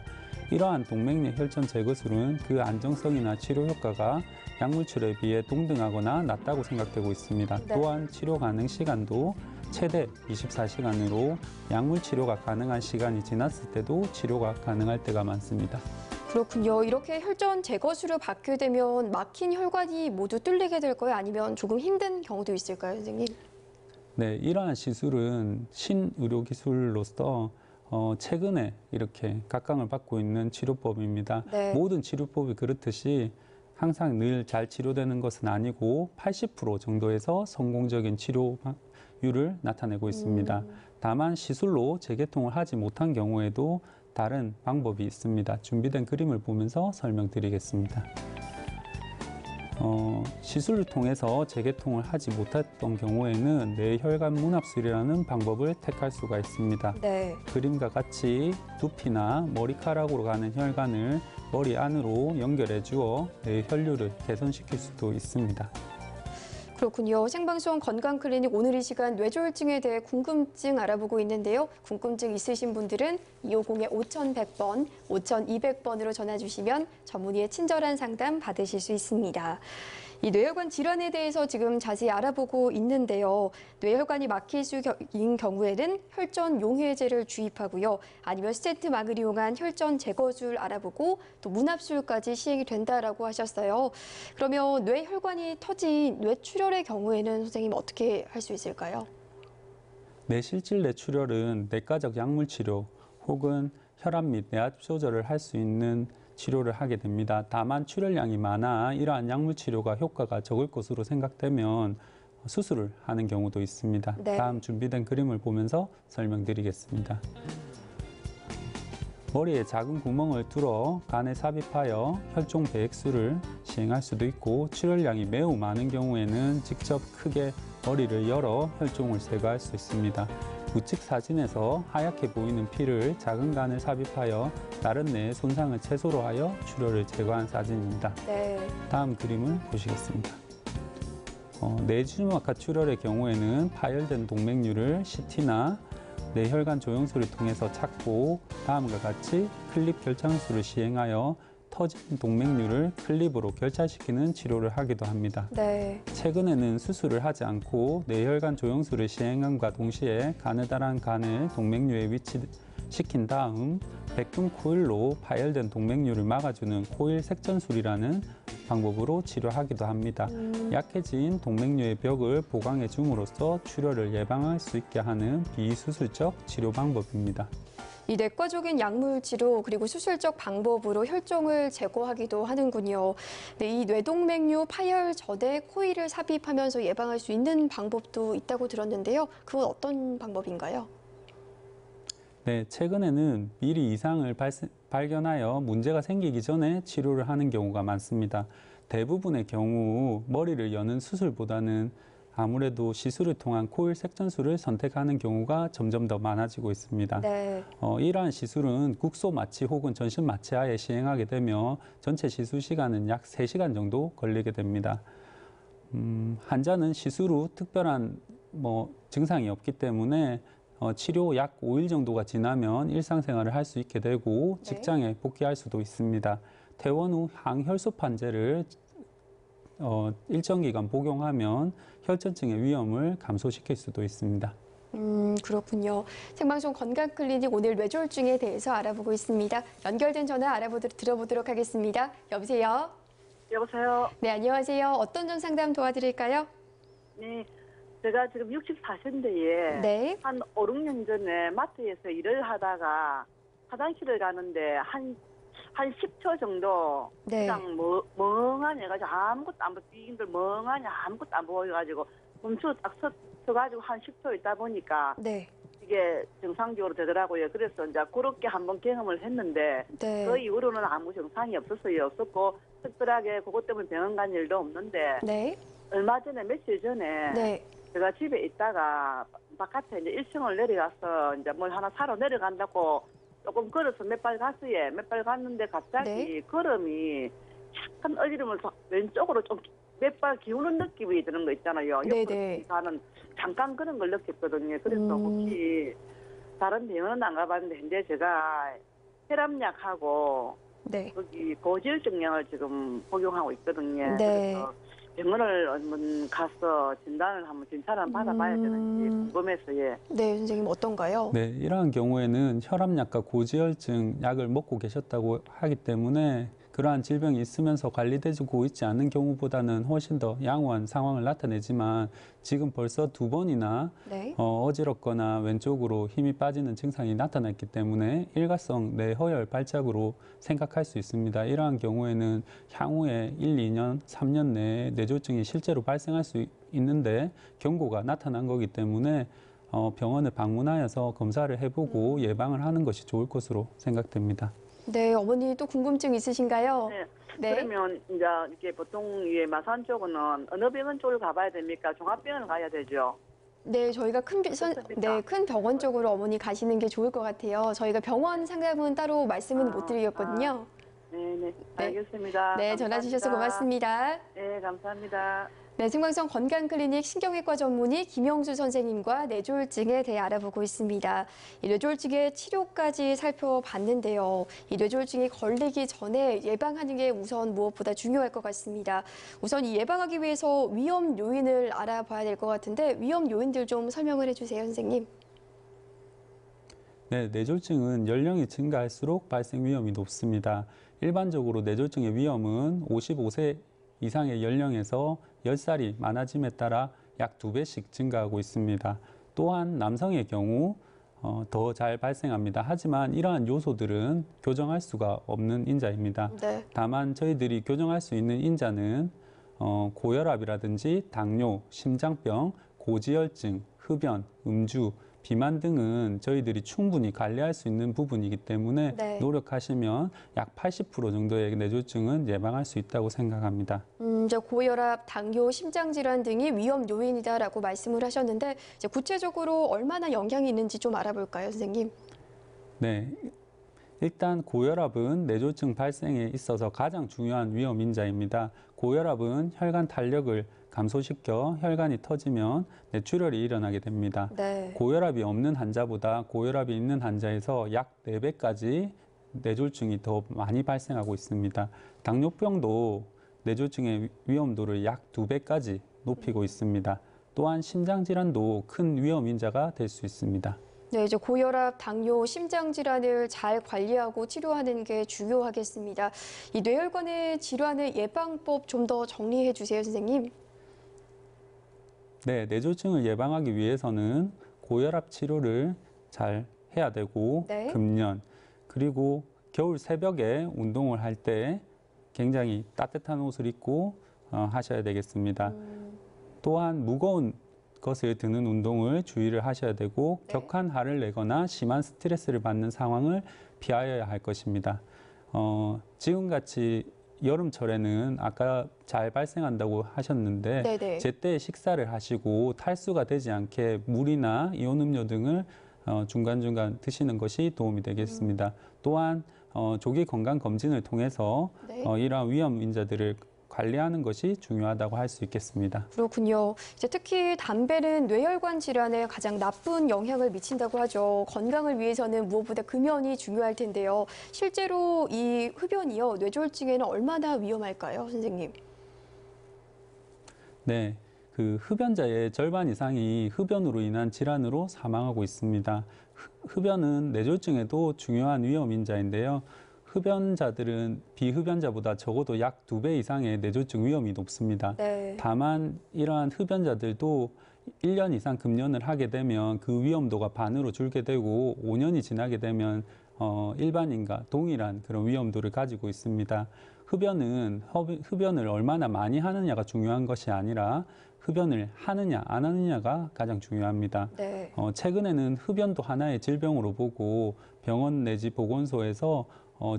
이러한 동맥내 혈전 제거술은 그 안정성이나 치료 효과가 약물 치료에 비해 동등하거나 낮다고 생각되고 있습니다. 네. 또한 치료 가능 시간도 최대 24시간으로 약물 치료가 가능한 시간이 지났을 때도 치료가 가능할 때가 많습니다. 그렇군요. 이렇게 혈전 제거술을 받게 되면 막힌 혈관이 모두 뚫리게 될까요? 아니면 조금 힘든 경우도 있을까요, 선생님? 네, 이러한 시술은 신의료기술로서 최근에 이렇게 각광을 받고 있는 치료법입니다. 네. 모든 치료법이 그렇듯이 항상 늘 잘 치료되는 것은 아니고 80% 정도에서 성공적인 치료율을 나타내고 있습니다. 다만 시술로 재개통을 하지 못한 경우에도 다른 방법이 있습니다. 준비된 그림을 보면서 설명드리겠습니다. 시술을 통해서 재개통을 하지 못했던 경우에는 뇌혈관 문합술이라는 방법을 택할 수가 있습니다. 네. 그림과 같이 두피나 머리카락으로 가는 혈관을 머리 안으로 연결해 주어 뇌혈류를 개선시킬 수도 있습니다. 그렇군요. 생방송 건강클리닉 오늘 이 시간 뇌졸중에 대해 궁금증 알아보고 있는데요. 궁금증 있으신 분들은 250-5100번, 5200번으로 전화 주시면 전문의의 친절한 상담 받으실 수 있습니다. 이 뇌혈관 질환에 대해서 지금 자세히 알아보고 있는데요. 뇌혈관이 막힐 수인 경우에는 혈전 용해제를 주입하고요. 아니면 스텐트망을 이용한 혈전 제거술 알아보고 또 문합술까지 시행이 된다라고 하셨어요. 그러면 뇌혈관이 터진 뇌출혈의 경우에는 선생님 어떻게 할 수 있을까요? 뇌실질 뇌출혈은 내과적 약물 치료 혹은 혈압 및 뇌압 조절을 할 수 있는 치료를 하게 됩니다. 다만 출혈량이 많아 이러한 약물 치료가 효과가 적을 것으로 생각되면 수술을 하는 경우도 있습니다. 네. 다음 준비된 그림을 보면서 설명드리겠습니다. 머리에 작은 구멍을 뚫어 간에 삽입하여 혈종 배액술을 시행할 수도 있고 출혈량이 매우 많은 경우에는 직접 크게 머리를 열어 혈종을 제거할 수 있습니다. 우측 사진에서 하얗게 보이는 피를 작은 간에 삽입하여 다른 뇌의 손상을 최소로 하여 출혈을 제거한 사진입니다. 네. 다음 그림을 보시겠습니다. 뇌주막하 출혈의 경우에는 파열된 동맥류를 CT나 뇌혈관 조영술을 통해서 찾고 다음과 같이 클립 결장술을 시행하여 터진 동맥류를 클립으로 결착시키는 치료를 하기도 합니다. 네. 최근에는 수술을 하지 않고 뇌혈관 조영술을 시행함과 동시에 가느다란 간을 동맥류에 위치시킨 다음 백금 코일로 파열된 동맥류를 막아주는 코일 색전술이라는 방법으로 치료하기도 합니다. 약해진 동맥류의 벽을 보강해 줌으로써 출혈을 예방할 수 있게 하는 비수술적 치료 방법입니다. 이 내과적인 약물 치료 그리고 수술적 방법으로 혈종을 제거하기도 하는군요. 네, 이 뇌동맥류 파열 전에 코일을 삽입하면서 예방할 수 있는 방법도 있다고 들었는데요. 그건 어떤 방법인가요? 네, 최근에는 미리 이상을 발견하여 문제가 생기기 전에 치료를 하는 경우가 많습니다. 대부분의 경우 머리를 여는 수술보다는 아무래도 시술을 통한 코일 색전술을 선택하는 경우가 점점 더 많아지고 있습니다. 네. 이러한 시술은 국소 마취 혹은 전신 마취하에 시행하게 되며 전체 시술 시간은 약 3시간 정도 걸리게 됩니다. 환자는 시술 후 특별한 증상이 없기 때문에 치료 약 5일 정도가 지나면 일상생활을 할 수 있게 되고 직장에 복귀할 수도 있습니다. 퇴원 후 항혈소판제를 일정 기간 복용하면 혈전증의 위험을 감소시킬 수도 있습니다. 그렇군요. 생방송 건강클리닉 오늘 뇌졸중에 대해서 알아보고 있습니다. 연결된 전화 들어보도록 하겠습니다. 여보세요? 여보세요? 네, 안녕하세요. 어떤 전 상담 도와드릴까요? 네, 제가 지금 64세인데 네. 한 5, 6년 전에 마트에서 일을 하다가 화장실을 가는데 한 10초 정도 네. 그냥 멍하니 해가지고 아무것도 안 보여. 비행들 멍하니 아무것도 안 보여가지고 멈춰 딱 서가지고 한 10초 있다 보니까 네. 이게 정상적으로 되더라고요. 그래서 이제 그렇게 한번 경험을 했는데 네. 그 이후로는 아무 증상이 없었고 특별하게 그것 때문에 병원 간 일도 없는데 네. 얼마 전에 며칠 전에 네. 제가 집에 있다가 바깥에 이제 1층을 내려가서 이제 뭘 하나 사러 내려간다고 조금 걸어서 몇 발 갔어요. 몇 발 갔는데 갑자기 네. 걸음이 약간 어지르면서 왼쪽으로 좀 몇 발 기우는 느낌이 드는 거 있잖아요. 네네. 가는 잠깐 그런 걸 느꼈거든요. 그래서 혹시 다른 병원은 안 가봤는데 현재 제가 혈압약하고 네. 거기 고지혈증약을 지금 복용하고 있거든요. 네. 그래서 병원을 한번 가서 진단을 한번 받아봐야 되는지 궁금해서 예. 네, 선생님 어떤가요? 네, 이러한 경우에는 혈압약과 고지혈증 약을 먹고 계셨다고 하기 때문에 그러한 질병이 있으면서 관리되고 있지 않는 경우보다는 훨씬 더 양호한 상황을 나타내지만 지금 벌써 2번이나 네. 어지럽거나 왼쪽으로 힘이 빠지는 증상이 나타났기 때문에 일가성 뇌허혈 발작으로 생각할 수 있습니다. 이러한 경우에는 향후에 1, 2년, 3년 내에 뇌졸중이 실제로 발생할 수 있는데 경고가 나타난 거기 때문에 병원을 방문하여서 검사를 해보고 예방을 하는 것이 좋을 것으로 생각됩니다. 네, 어머니 또 궁금증 있으신가요? 네. 네. 그러면 이제 이렇게 보통 이 마산 쪽은 어느 병원 쪽을 가봐야 됩니까? 종합병원을 가야 되죠. 네, 저희가 큰 병원 쪽으로 어머니 가시는 게 좋을 것 같아요. 저희가 병원 상담은 따로 말씀은 못 드리겠거든요. 네, 알겠습니다. 네, 전화 주셔서 고맙습니다. 네, 감사합니다. 네, 생방송 건강클리닉 신경외과 전문의 김영수 선생님과 뇌졸중에 대해 알아보고 있습니다. 이 뇌졸중의 치료까지 살펴봤는데요. 이 뇌졸중이 걸리기 전에 예방하는 게 우선 무엇보다 중요할 것 같습니다. 우선 이 예방하기 위해서 위험 요인을 알아봐야 될 것 같은데 위험 요인들 좀 설명을 해주세요, 선생님. 네, 뇌졸중은 연령이 증가할수록 발생 위험이 높습니다. 일반적으로 뇌졸중의 위험은 55세 이상의 연령에서 10살이 많아짐에 따라 약 2배씩 증가하고 있습니다. 또한 남성의 경우 더 잘 발생합니다. 하지만 이러한 요소들은 교정할 수가 없는 인자입니다. 네. 다만 저희들이 교정할 수 있는 인자는 고혈압이라든지 당뇨, 심장병, 고지혈증, 흡연, 음주, 비만 등은 저희들이 충분히 관리할 수 있는 부분이기 때문에 네. 노력하시면 약 80% 정도의 뇌졸중은 예방할 수 있다고 생각합니다. 저 고혈압, 당뇨, 심장질환 등이 위험 요인이다라고 말씀을 하셨는데 이제 구체적으로 얼마나 영향이 있는지 좀 알아볼까요, 선생님? 네, 일단 고혈압은 뇌졸중 발생에 있어서 가장 중요한 위험 인자입니다. 고혈압은 혈관 탄력을 감소시켜 혈관이 터지면 뇌출혈이 일어나게 됩니다. 네. 고혈압이 없는 환자보다 고혈압이 있는 환자에서 약 4배까지 뇌졸중이 더 많이 발생하고 있습니다. 당뇨병도 뇌졸중의 위험도를 약 2배까지 높이고 있습니다. 또한 심장질환도 큰 위험 인자가 될 수 있습니다. 네, 이제 고혈압, 당뇨, 심장질환을 잘 관리하고 치료하는 게 중요하겠습니다. 이 뇌혈관의 질환의 예방법 좀 더 정리해 주세요, 선생님. 네, 뇌졸중을 예방하기 위해서는 고혈압 치료를 잘 해야 되고 네. 금연, 그리고 겨울 새벽에 운동을 할 때 굉장히 따뜻한 옷을 입고 하셔야 되겠습니다. 또한 무거운 것을 드는 운동을 주의를 하셔야 되고 네. 격한 화를 내거나 심한 스트레스를 받는 상황을 피하여야 할 것입니다. 지금같이 여름철에는 아까 잘 발생한다고 하셨는데 네네. 제때 식사를 하시고 탈수가 되지 않게 물이나 이온 음료 등을 중간중간 드시는 것이 도움이 되겠습니다. 또한 조기 건강 검진을 통해서 네. 이러한 위험 인자들을 관리하는 것이 중요하다고 할 수 있겠습니다. 그렇군요. 이제 특히 담배는 뇌혈관 질환에 가장 나쁜 영향을 미친다고 하죠. 건강을 위해서는 무엇보다 금연이 중요할 텐데요. 실제로 이 흡연이요, 뇌졸중에는 얼마나 위험할까요, 선생님? 네, 그 흡연자의 절반 이상이 흡연으로 인한 질환으로 사망하고 있습니다. 흡연은 뇌졸중에도 중요한 위험 인자인데요. 흡연자들은 비흡연자보다 적어도 약 2배 이상의 뇌졸중 위험이 높습니다. 네. 다만 이러한 흡연자들도 1년 이상 금연을 하게 되면 그 위험도가 반으로 줄게 되고 5년이 지나게 되면 일반인과 동일한 그런 위험도를 가지고 있습니다. 흡연을 얼마나 많이 하느냐가 중요한 것이 아니라 흡연을 하느냐 안 하느냐가 가장 중요합니다. 네. 최근에는 흡연도 하나의 질병으로 보고 병원 내지 보건소에서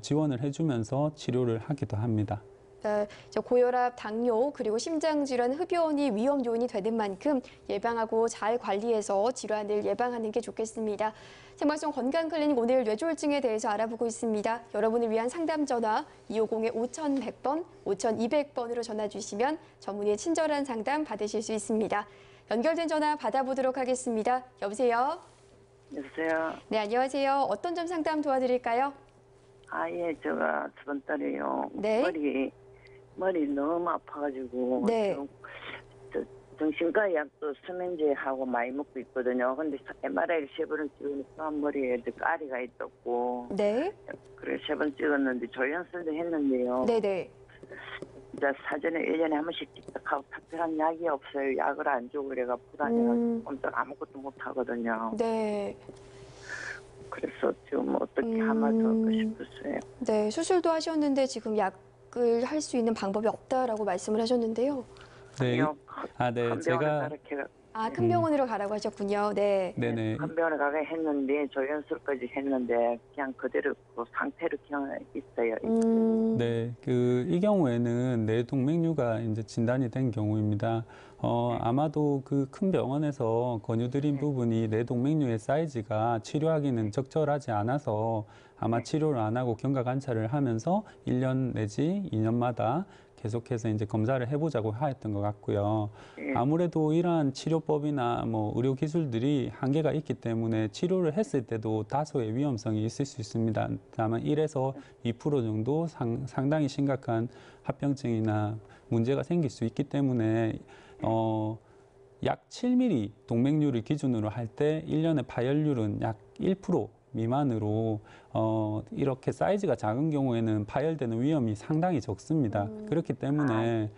지원을 해주면서 치료를 하기도 합니다. 네, 고혈압, 당뇨, 그리고 심장질환, 흡연이 위험 요인이 되는 만큼 예방하고 잘 관리해서 질환을 예방하는 게 좋겠습니다. 생방송 건강클리닉 오늘 뇌졸중에 대해서 알아보고 있습니다. 여러분을 위한 상담 전화 250-5100번, 5200번으로 전화 주시면 전문의의 친절한 상담 받으실 수 있습니다. 연결된 전화 받아보도록 하겠습니다. 여보세요? 여보세요? 네, 안녕하세요. 어떤 점 상담 도와드릴까요? 예, 제가 저번 달에요. 네. 머리 너무 아파가지고. 네. 정신과 약도 수면제하고 많이 먹고 있거든요. 근데 MRI를 3번을 찍으니까 머리에 까리가 있었고. 네. 그래 3번 찍었는데 조연설도 했는데요. 네네. 이제 사전에 1년에 한 번씩 찍다하고 특별한 약이 없어요. 약을 안 주고 그래가 불안해가지고 꼼짝 아무것도 못 하거든요. 네. 그래서 지금 어떻게 하면 좋을까 싶었어요. 네, 수술도 하셨는데 지금 약을 할 수 있는 방법이 없다라고 말씀을 하셨는데요. 네. 제가 큰 병원으로 가라고 하셨군요. 네. 네네. 큰 병원에 가게 했는데 조연술까지 했는데 그냥 그대로 그 상태로 그냥 있어요. 네, 이 경우에는 뇌동맥류가 이제 진단이 된 경우입니다. 아마도 그 큰 병원에서 권유드린 부분이 뇌동맥류의 사이즈가 치료하기는 적절하지 않아서 아마 치료를 안 하고 경과 관찰을 하면서 1년 내지 2년마다 계속해서 이제 검사를 해보자고 하였던 것 같고요. 아무래도 이러한 치료법이나 뭐 의료 기술들이 한계가 있기 때문에 치료를 했을 때도 다소의 위험성이 있을 수 있습니다. 다만 1에서 2% 정도 상당히 심각한 합병증이나 문제가 생길 수 있기 때문에 약 7mm 동맥류를 기준으로 할 때 1년의 파열률은 약 1% 미만으로 이렇게 사이즈가 작은 경우에는 파열되는 위험이 상당히 적습니다. 그렇기 때문에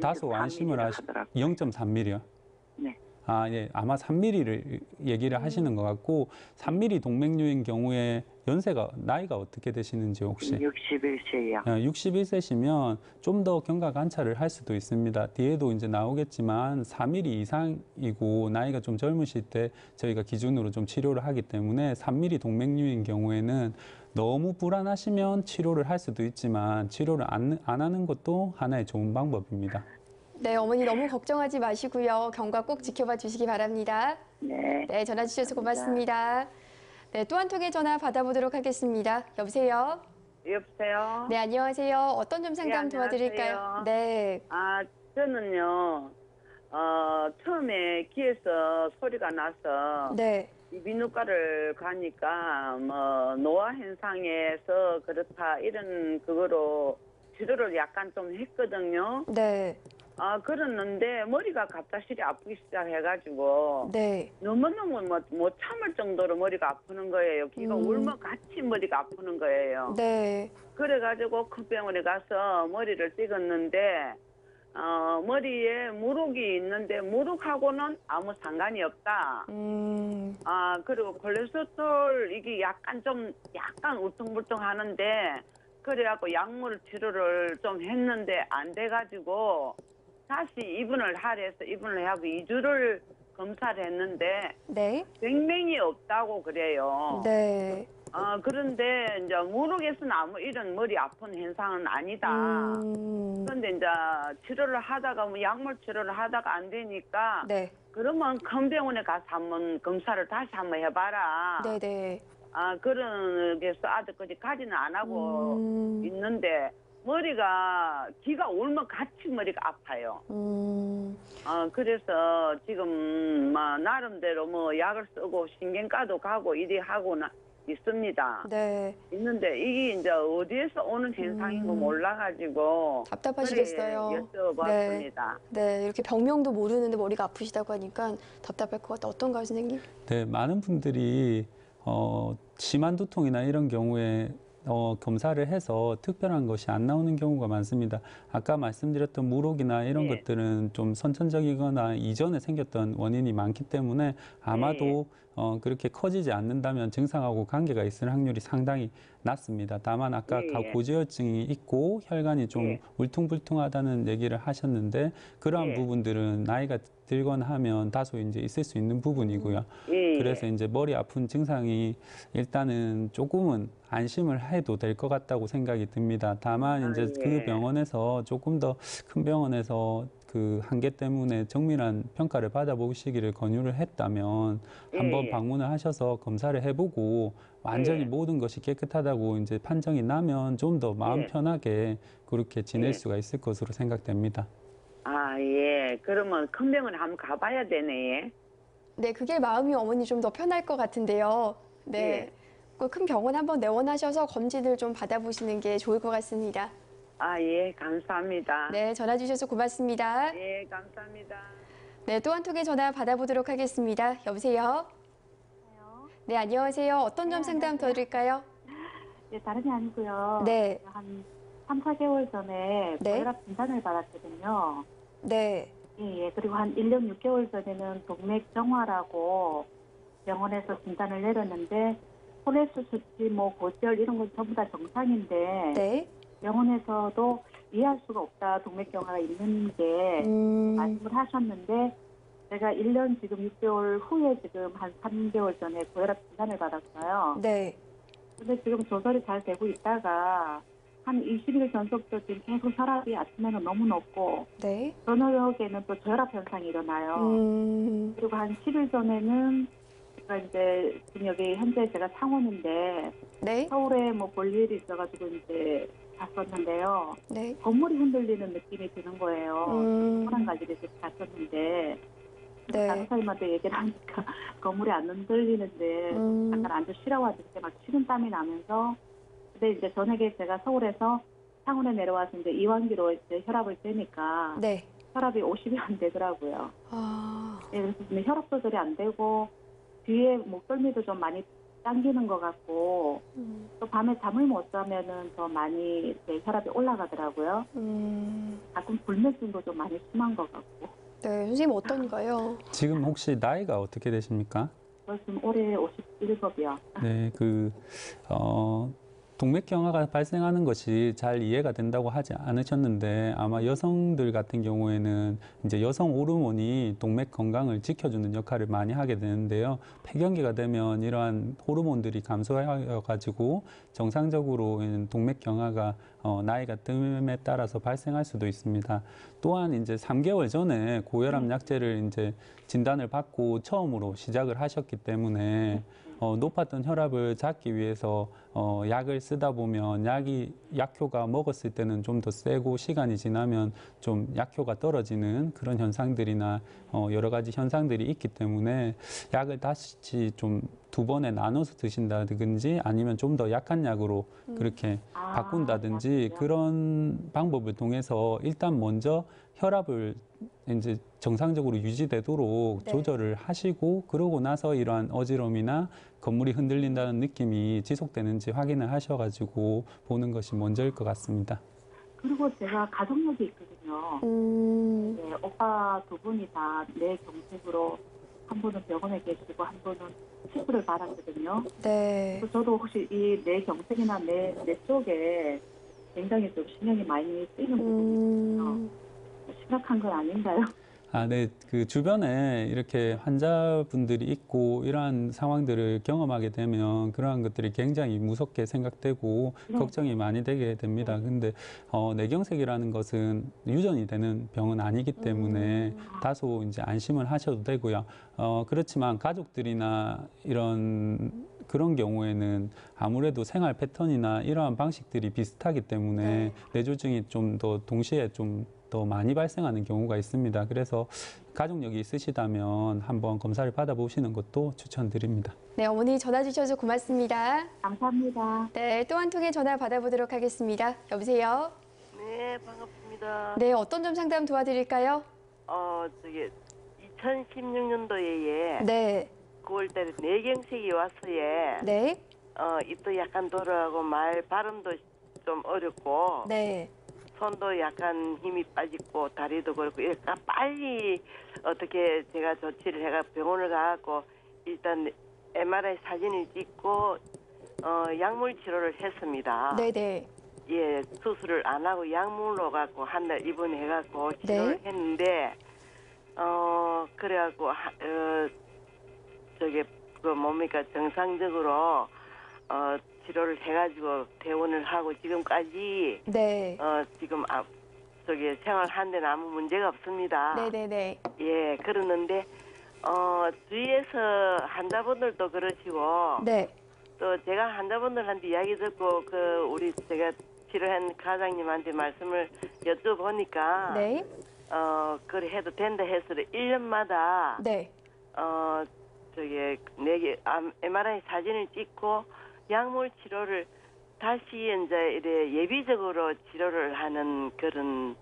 다소 안심을 0.3mm요. 네. 예, 아마 3mm를 얘기를 하시는 것 같고 3mm 동맥류인 경우에 나이가 어떻게 되시는지 혹시? 61세요. 61세시면 좀 더 경과 관찰을 할 수도 있습니다. 뒤에도 이제 나오겠지만 4mm 이상이고 나이가 좀 젊으실 때 저희가 기준으로 좀 치료를 하기 때문에 3mm 동맥류인 경우에는 너무 불안하시면 치료를 할 수도 있지만 치료를 안 하는 것도 하나의 좋은 방법입니다. 네, 어머니 너무 걱정하지 마시고요. 경과 꼭 지켜봐 주시기 바랍니다. 네. 네, 전화 주셔서 고맙습니다. 네, 또 한 통의 전화 받아보도록 하겠습니다. 여보세요? 여보세요? 네, 안녕하세요. 어떤 점 상담 도와드릴까요? 네. 저는요, 처음에 귀에서 소리가 나서 네. 이비인후과를 가니까 노화 현상에서 그렇다 이런 그거로 치료를 약간 좀 했거든요. 네. 그랬는데 머리가 갑작스레 아프기 시작해가지고 네. 너무너무 못 참을 정도로 머리가 아프는 거예요. 귀가 울먹같이 머리가 아프는 거예요. 네. 그래가지고 큰 병원에 가서 머리를 찍었는데 머리에 무룩이 있는데 무룩하고는 아무 상관이 없다. 그리고 콜레스테롤 이게 약간 울퉁불퉁하는데 그래갖고 약물 치료를 좀 했는데 안 돼가지고 다시 입원을 하래서 입원을 하고 2주를 검사를 했는데 네. 백맹이 없다고 그래요. 네. 그런데 이제 무릎에서는 아무 이런 머리 아픈 현상은 아니다. 그런데 이제 치료를 하다가 약물 치료를 하다가 안 되니까 네. 그러면 큰 병원에 가서 한번 검사를 다시 한번 해봐라. 네네. 그런 게서 아직까지 가지는 안 하고 있는데 머리가 기가 오면 같이 머리가 아파요. 그래서 지금 나름대로 뭐 약을 쓰고 신경과도 가고 이리 하고 있습니다. 네. 있는데 이게 이제 어디에서 오는 현상인 거 몰라가지고 답답하시겠어요. 그래 여쭤봤습니다. 네, 이렇게 병명도 모르는데 머리가 아프시다고 하니까 답답할 것 같다. 어떤가요, 선생님? 네, 많은 분들이 심한 두통이나 이런 경우에 검사를 해서 특별한 것이 안 나오는 경우가 많습니다. 아까 말씀드렸던 무록이나 이런 것들은 좀 선천적이거나 이전에 생겼던 원인이 많기 때문에 아마도 그렇게 커지지 않는다면 증상하고 관계가 있을 확률이 상당히 낮습니다. 다만 아까 고지혈증이 있고 혈관이 좀 울퉁불퉁하다는 얘기를 하셨는데 그러한 부분들은 나이가 들거나 하면 다소 이제 있을 수 있는 부분이고요. 그래서 이제 머리 아픈 증상이 일단은 조금은 안심을 해도 될 것 같다고 생각이 듭니다. 다만 이제 그 병원에서 조금 더 큰 병원에서 그 한계 때문에 정밀한 평가를 받아보시기를 권유를 했다면 한번 방문을 하셔서 검사를 해보고 완전히 모든 것이 깨끗하다고 이제 판정이 나면 좀 더 마음 편하게 그렇게 지낼 수가 있을 것으로 생각됩니다. 아, 예. 그러면 큰 병원 한번 가봐야 되네. 네, 그게 마음이 어머니 좀 더 편할 것 같은데요. 네. 그 큰 병원 한번 내원하셔서 검진을 좀 받아보시는 게 좋을 것 같습니다. 아, 예. 감사합니다. 네, 전화 주셔서 고맙습니다. 예, 감사합니다. 네, 또 한 통의 전화 받아보도록 하겠습니다. 여보세요? 네, 안녕하세요. 어떤 점 상담 도와드릴까요? 네, 다름이 아니고요. 네. 한 3, 4개월 전에 고혈압 진단을 받았거든요. 네. 예. 그리고 한 1년 6개월 전에는 동맥경화라고 병원에서 진단을 내렸는데 콜레스테롤 수치, 뭐 고지혈 이런 건 전부 다 정상인데 네. 병원에서도 이해할 수가 없다, 동맥경화가 있는 게 말씀을 하셨는데 제가 1년 지금 6개월 후에 지금 한 3개월 전에 고혈압 진단을 받았어요. 네. 근데 지금 조절이 잘 되고 있다가 한 20일 전부터 지금 계속 혈압이 아침에는 너무 높고 네. 저녁에는 또 저혈압 현상이 일어나요. 그리고 한 10일 전에는 제가 이제 지금 여기 현재 제가 창원인데 네. 서울에 뭐 볼 일이 있어가지고 이제 갔었는데요. 네. 건물이 흔들리는 느낌이 드는 거예요. 건물한 가지를 이렇게 갔었는데 네. 다른 사람한테 얘기를 하니까 건물이 안 흔들리는데 약간 앉아 쉬라고 하는데 막 식은땀이 나면서 근데 이제 저녁에 제가 서울에서 창원에 내려와서 이제 이완기로 이제 혈압을 재니까 네. 혈압이 50이 안 되더라고요. 아. 네, 그래서 혈압 조절이 안 되고 뒤에 목덜미도 좀 많이 당기는 것 같고 또 밤에 잠을 못 자면은 더 많이 이제 혈압이 올라가더라고요. 가끔 불면증도 좀 많이 심한 것 같고. 네, 선생님 어떤가요? 지금 혹시 나이가 어떻게 되십니까? 저 지금 올해 57이요. 네, 동맥경화가 발생하는 것이 잘 이해가 된다고 하지 않으셨는데 아마 여성들 같은 경우에는 이제 여성 호르몬이 동맥 건강을 지켜주는 역할을 많이 하게 되는데요. 폐경기가 되면 이러한 호르몬들이 감소하여 가지고 정상적으로 동맥경화가 나이가 듦에 따라서 발생할 수도 있습니다. 또한 이제 3개월 전에 고혈압 약제를 이제 진단을 받고 처음으로 시작을 하셨기 때문에 높았던 혈압을 잡기 위해서 약을 쓰다 보면 약효가 먹었을 때는 좀 더 세고 시간이 지나면 좀 약효가 떨어지는 그런 현상들이나 여러 가지 현상들이 있기 때문에 약을 다시 좀 2번에 나눠서 드신다든지 아니면 좀 더 약한 약으로 그렇게 바꾼다든지 그런 방법을 통해서 일단 먼저 혈압을 이제 정상적으로 유지되도록 조절을 하시고 그러고 나서 이러한 어지러움이나 건물이 흔들린다는 느낌이 지속되는지 확인을 하셔가지고 보는 것이 먼저일 것 같습니다. 그리고 제가 가족력이 있거든요. 네, 오빠 2분이 다 내 경색으로 한 분은 병원에 계시고 한 분은 치료를 받았거든요. 네. 그래서 저도 혹시 이 내 경색이나 내 쪽에 굉장히 좀 신경이 많이 쓰이는 부분이 있거든요. 심각한 건 아닌가요? 네. 그 주변에 이렇게 환자분들이 있고 이러한 상황들을 경험하게 되면 그러한 것들이 굉장히 무섭게 생각되고 걱정이 많이 되게 됩니다. 근데 뇌경색이라는 것은 유전이 되는 병은 아니기 때문에 다소 이제 안심을 하셔도 되고요. 그렇지만 가족들이나 이런 그런 경우에는 아무래도 생활 패턴이나 이러한 방식들이 비슷하기 때문에 뇌졸중이 좀 더 동시에 좀 더 많이 발생하는 경우가 있습니다. 그래서 가족력이 있으시다면 한번 검사를 받아보시는 것도 추천드립니다. 네, 어머니 전화 주셔서 고맙습니다. 감사합니다. 네, 또 한 통의 전화 받아보도록 하겠습니다. 여보세요? 네, 반갑습니다. 네, 어떤 점 상담 도와드릴까요? 저기 2016년도에 네. 9월달에 뇌경색이 왔어요. 네. 입도 약간 돌아가고 말 발음도 좀 어렵고 네. 손도 약간 힘이 빠지고 다리도 그렇고 이렇게 빨리 어떻게 제가 조치를 해가 병원을 가고 일단 MRI 사진을 찍고 약물 치료를 했습니다. 네네. 예, 수술을 안 하고 약물로 갖고 한 달 입원해갖고 치료를 했는데 그래갖고 저기 그 뭡니까 정상적으로 치료를 해가지고 퇴원을 하고 지금까지 네. 지금 저기 생활하는 데는 아무 문제가 없습니다. 네네네. 예, 그러는데 주위에서 환자분들도 그러시고 네. 또 제가 환자분들한테 이야기 듣고 우리 제가 치료한 과장님한테 말씀을 여쭤보니까 네. 그래 해도 된다 해서 1년마다 네. 저기 MRI 사진을 찍고 약물 치료를 다시 이제 이래 예비적으로 치료를 하는 그런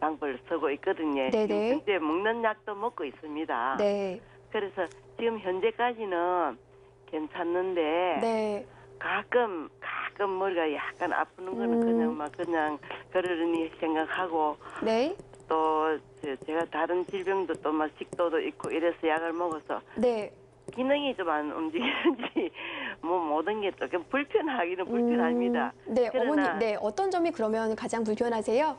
방법을 쓰고 있거든요. 네네. 현재 먹는 약도 먹고 있습니다. 네. 그래서 지금 현재까지는 괜찮는데 네. 가끔 머리가 약간 아프는 거는 그냥 그러려니 생각하고 네. 또 제가 다른 질병도 또 막 식도도 있고 이래서 약을 먹어서 네. 기능이 좀 안 움직이는지 뭐 모든 게 조금 불편하기는 불편합니다. 네, 그러나, 어머니, 네, 어떤 점이 그러면 가장 불편하세요?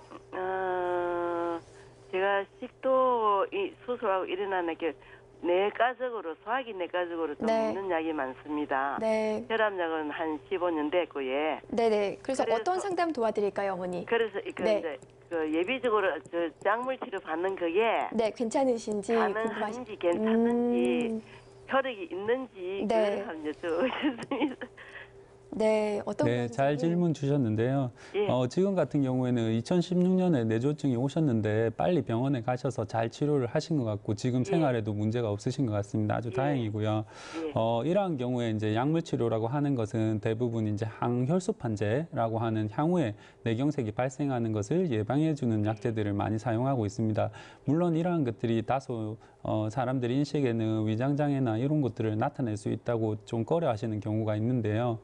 제가 식도 수술하고 일어나는 게 내과적으로 소화기 내과적으로 좀 먹는 약이 많습니다. 네. 혈압약은 한 15년 됐고요. 네네. 그래서 어떤 상담 도와드릴까요, 어머니? 그래서 이제 예비적으로 약물 치료 받는 그게 네, 괜찮으신지 가능한지 괜찮은지 혈액이 있는지 네. 그걸 한번 여쭤보겠습니다. 네, 잘 질문 주셨는데요. 예. 지금 같은 경우에는 2016년에 뇌졸중이 오셨는데 빨리 병원에 가셔서 잘 치료를 하신 것 같고 지금 생활에도 문제가 없으신 것 같습니다. 아주 다행이고요. 이러한 경우에 이제 약물 치료라고 하는 것은 대부분 이제 항혈소판제라고 하는 향후에 뇌경색이 발생하는 것을 예방해주는 약제들을 많이 사용하고 있습니다. 물론 이러한 것들이 다소 사람들 인식에는 위장장애나 이런 것들을 나타낼 수 있다고 좀 꺼려하시는 경우가 있는데요.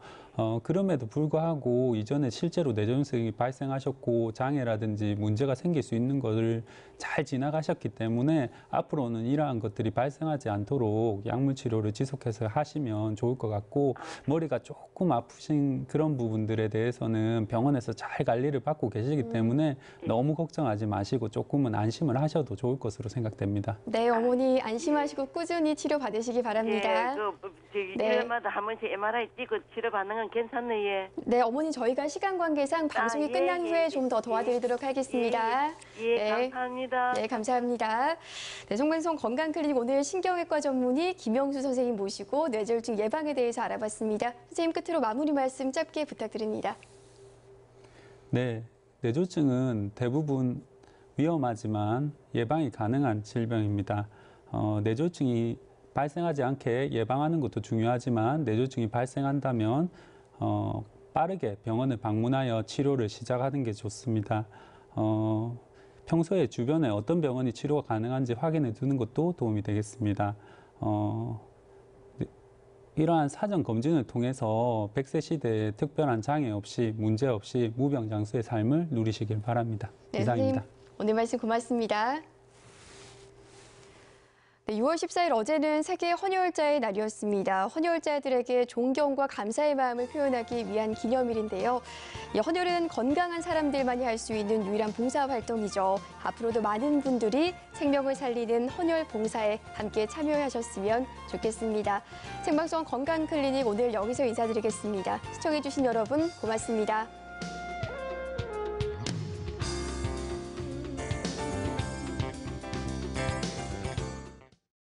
그럼에도 불구하고 이전에 실제로 뇌졸중이 발생하셨고 장애라든지 문제가 생길 수 있는 것을 잘 지나가셨기 때문에 앞으로는 이러한 것들이 발생하지 않도록 약물 치료를 지속해서 하시면 좋을 것 같고 머리가 조금 아프신 그런 부분들에 대해서는 병원에서 잘 관리를 받고 계시기 때문에 너무 걱정하지 마시고 조금은 안심을 하셔도 좋을 것으로 생각됩니다. 네, 어머니 안심하시고 꾸준히 치료 받으시기 바랍니다. 예, 1년마다 한 번씩 MRI 찍고 치료 받는 건 괜찮네. 예. 네, 어머니 저희가 시간 관계상 방송이 끝난 후에 좀 더 도와드리도록 하겠습니다. 네. 감사합니다. 네, 감사합니다. 네, 송방송 건강클리닉 오늘 신경외과 전문의 김영수 선생님 모시고 뇌졸중 예방에 대해서 알아봤습니다. 선생님 끝으로 마무리 말씀 짧게 부탁드립니다. 네, 뇌졸중은 대부분 위험하지만 예방이 가능한 질병입니다. 뇌졸중이 발생하지 않게 예방하는 것도 중요하지만 뇌졸중이 발생한다면 빠르게 병원을 방문하여 치료를 시작하는 게 좋습니다. 평소에 주변에 어떤 병원이 치료가 가능한지 확인해 두는 것도 도움이 되겠습니다. 이러한 사전 검진을 통해서 100세 시대에 특별한 장애 없이 문제 없이 무병장수의 삶을 누리시길 바랍니다. 네, 이상입니다. 선생님, 오늘 말씀 고맙습니다. 네, 6월 14일 어제는 세계 헌혈자의 날이었습니다. 헌혈자들에게 존경과 감사의 마음을 표현하기 위한 기념일인데요. 헌혈은 건강한 사람들만이 할 수 있는 유일한 봉사활동이죠. 앞으로도 많은 분들이 생명을 살리는 헌혈 봉사에 함께 참여하셨으면 좋겠습니다. 생방송 건강클리닉 오늘 여기서 인사드리겠습니다. 시청해주신 여러분 고맙습니다.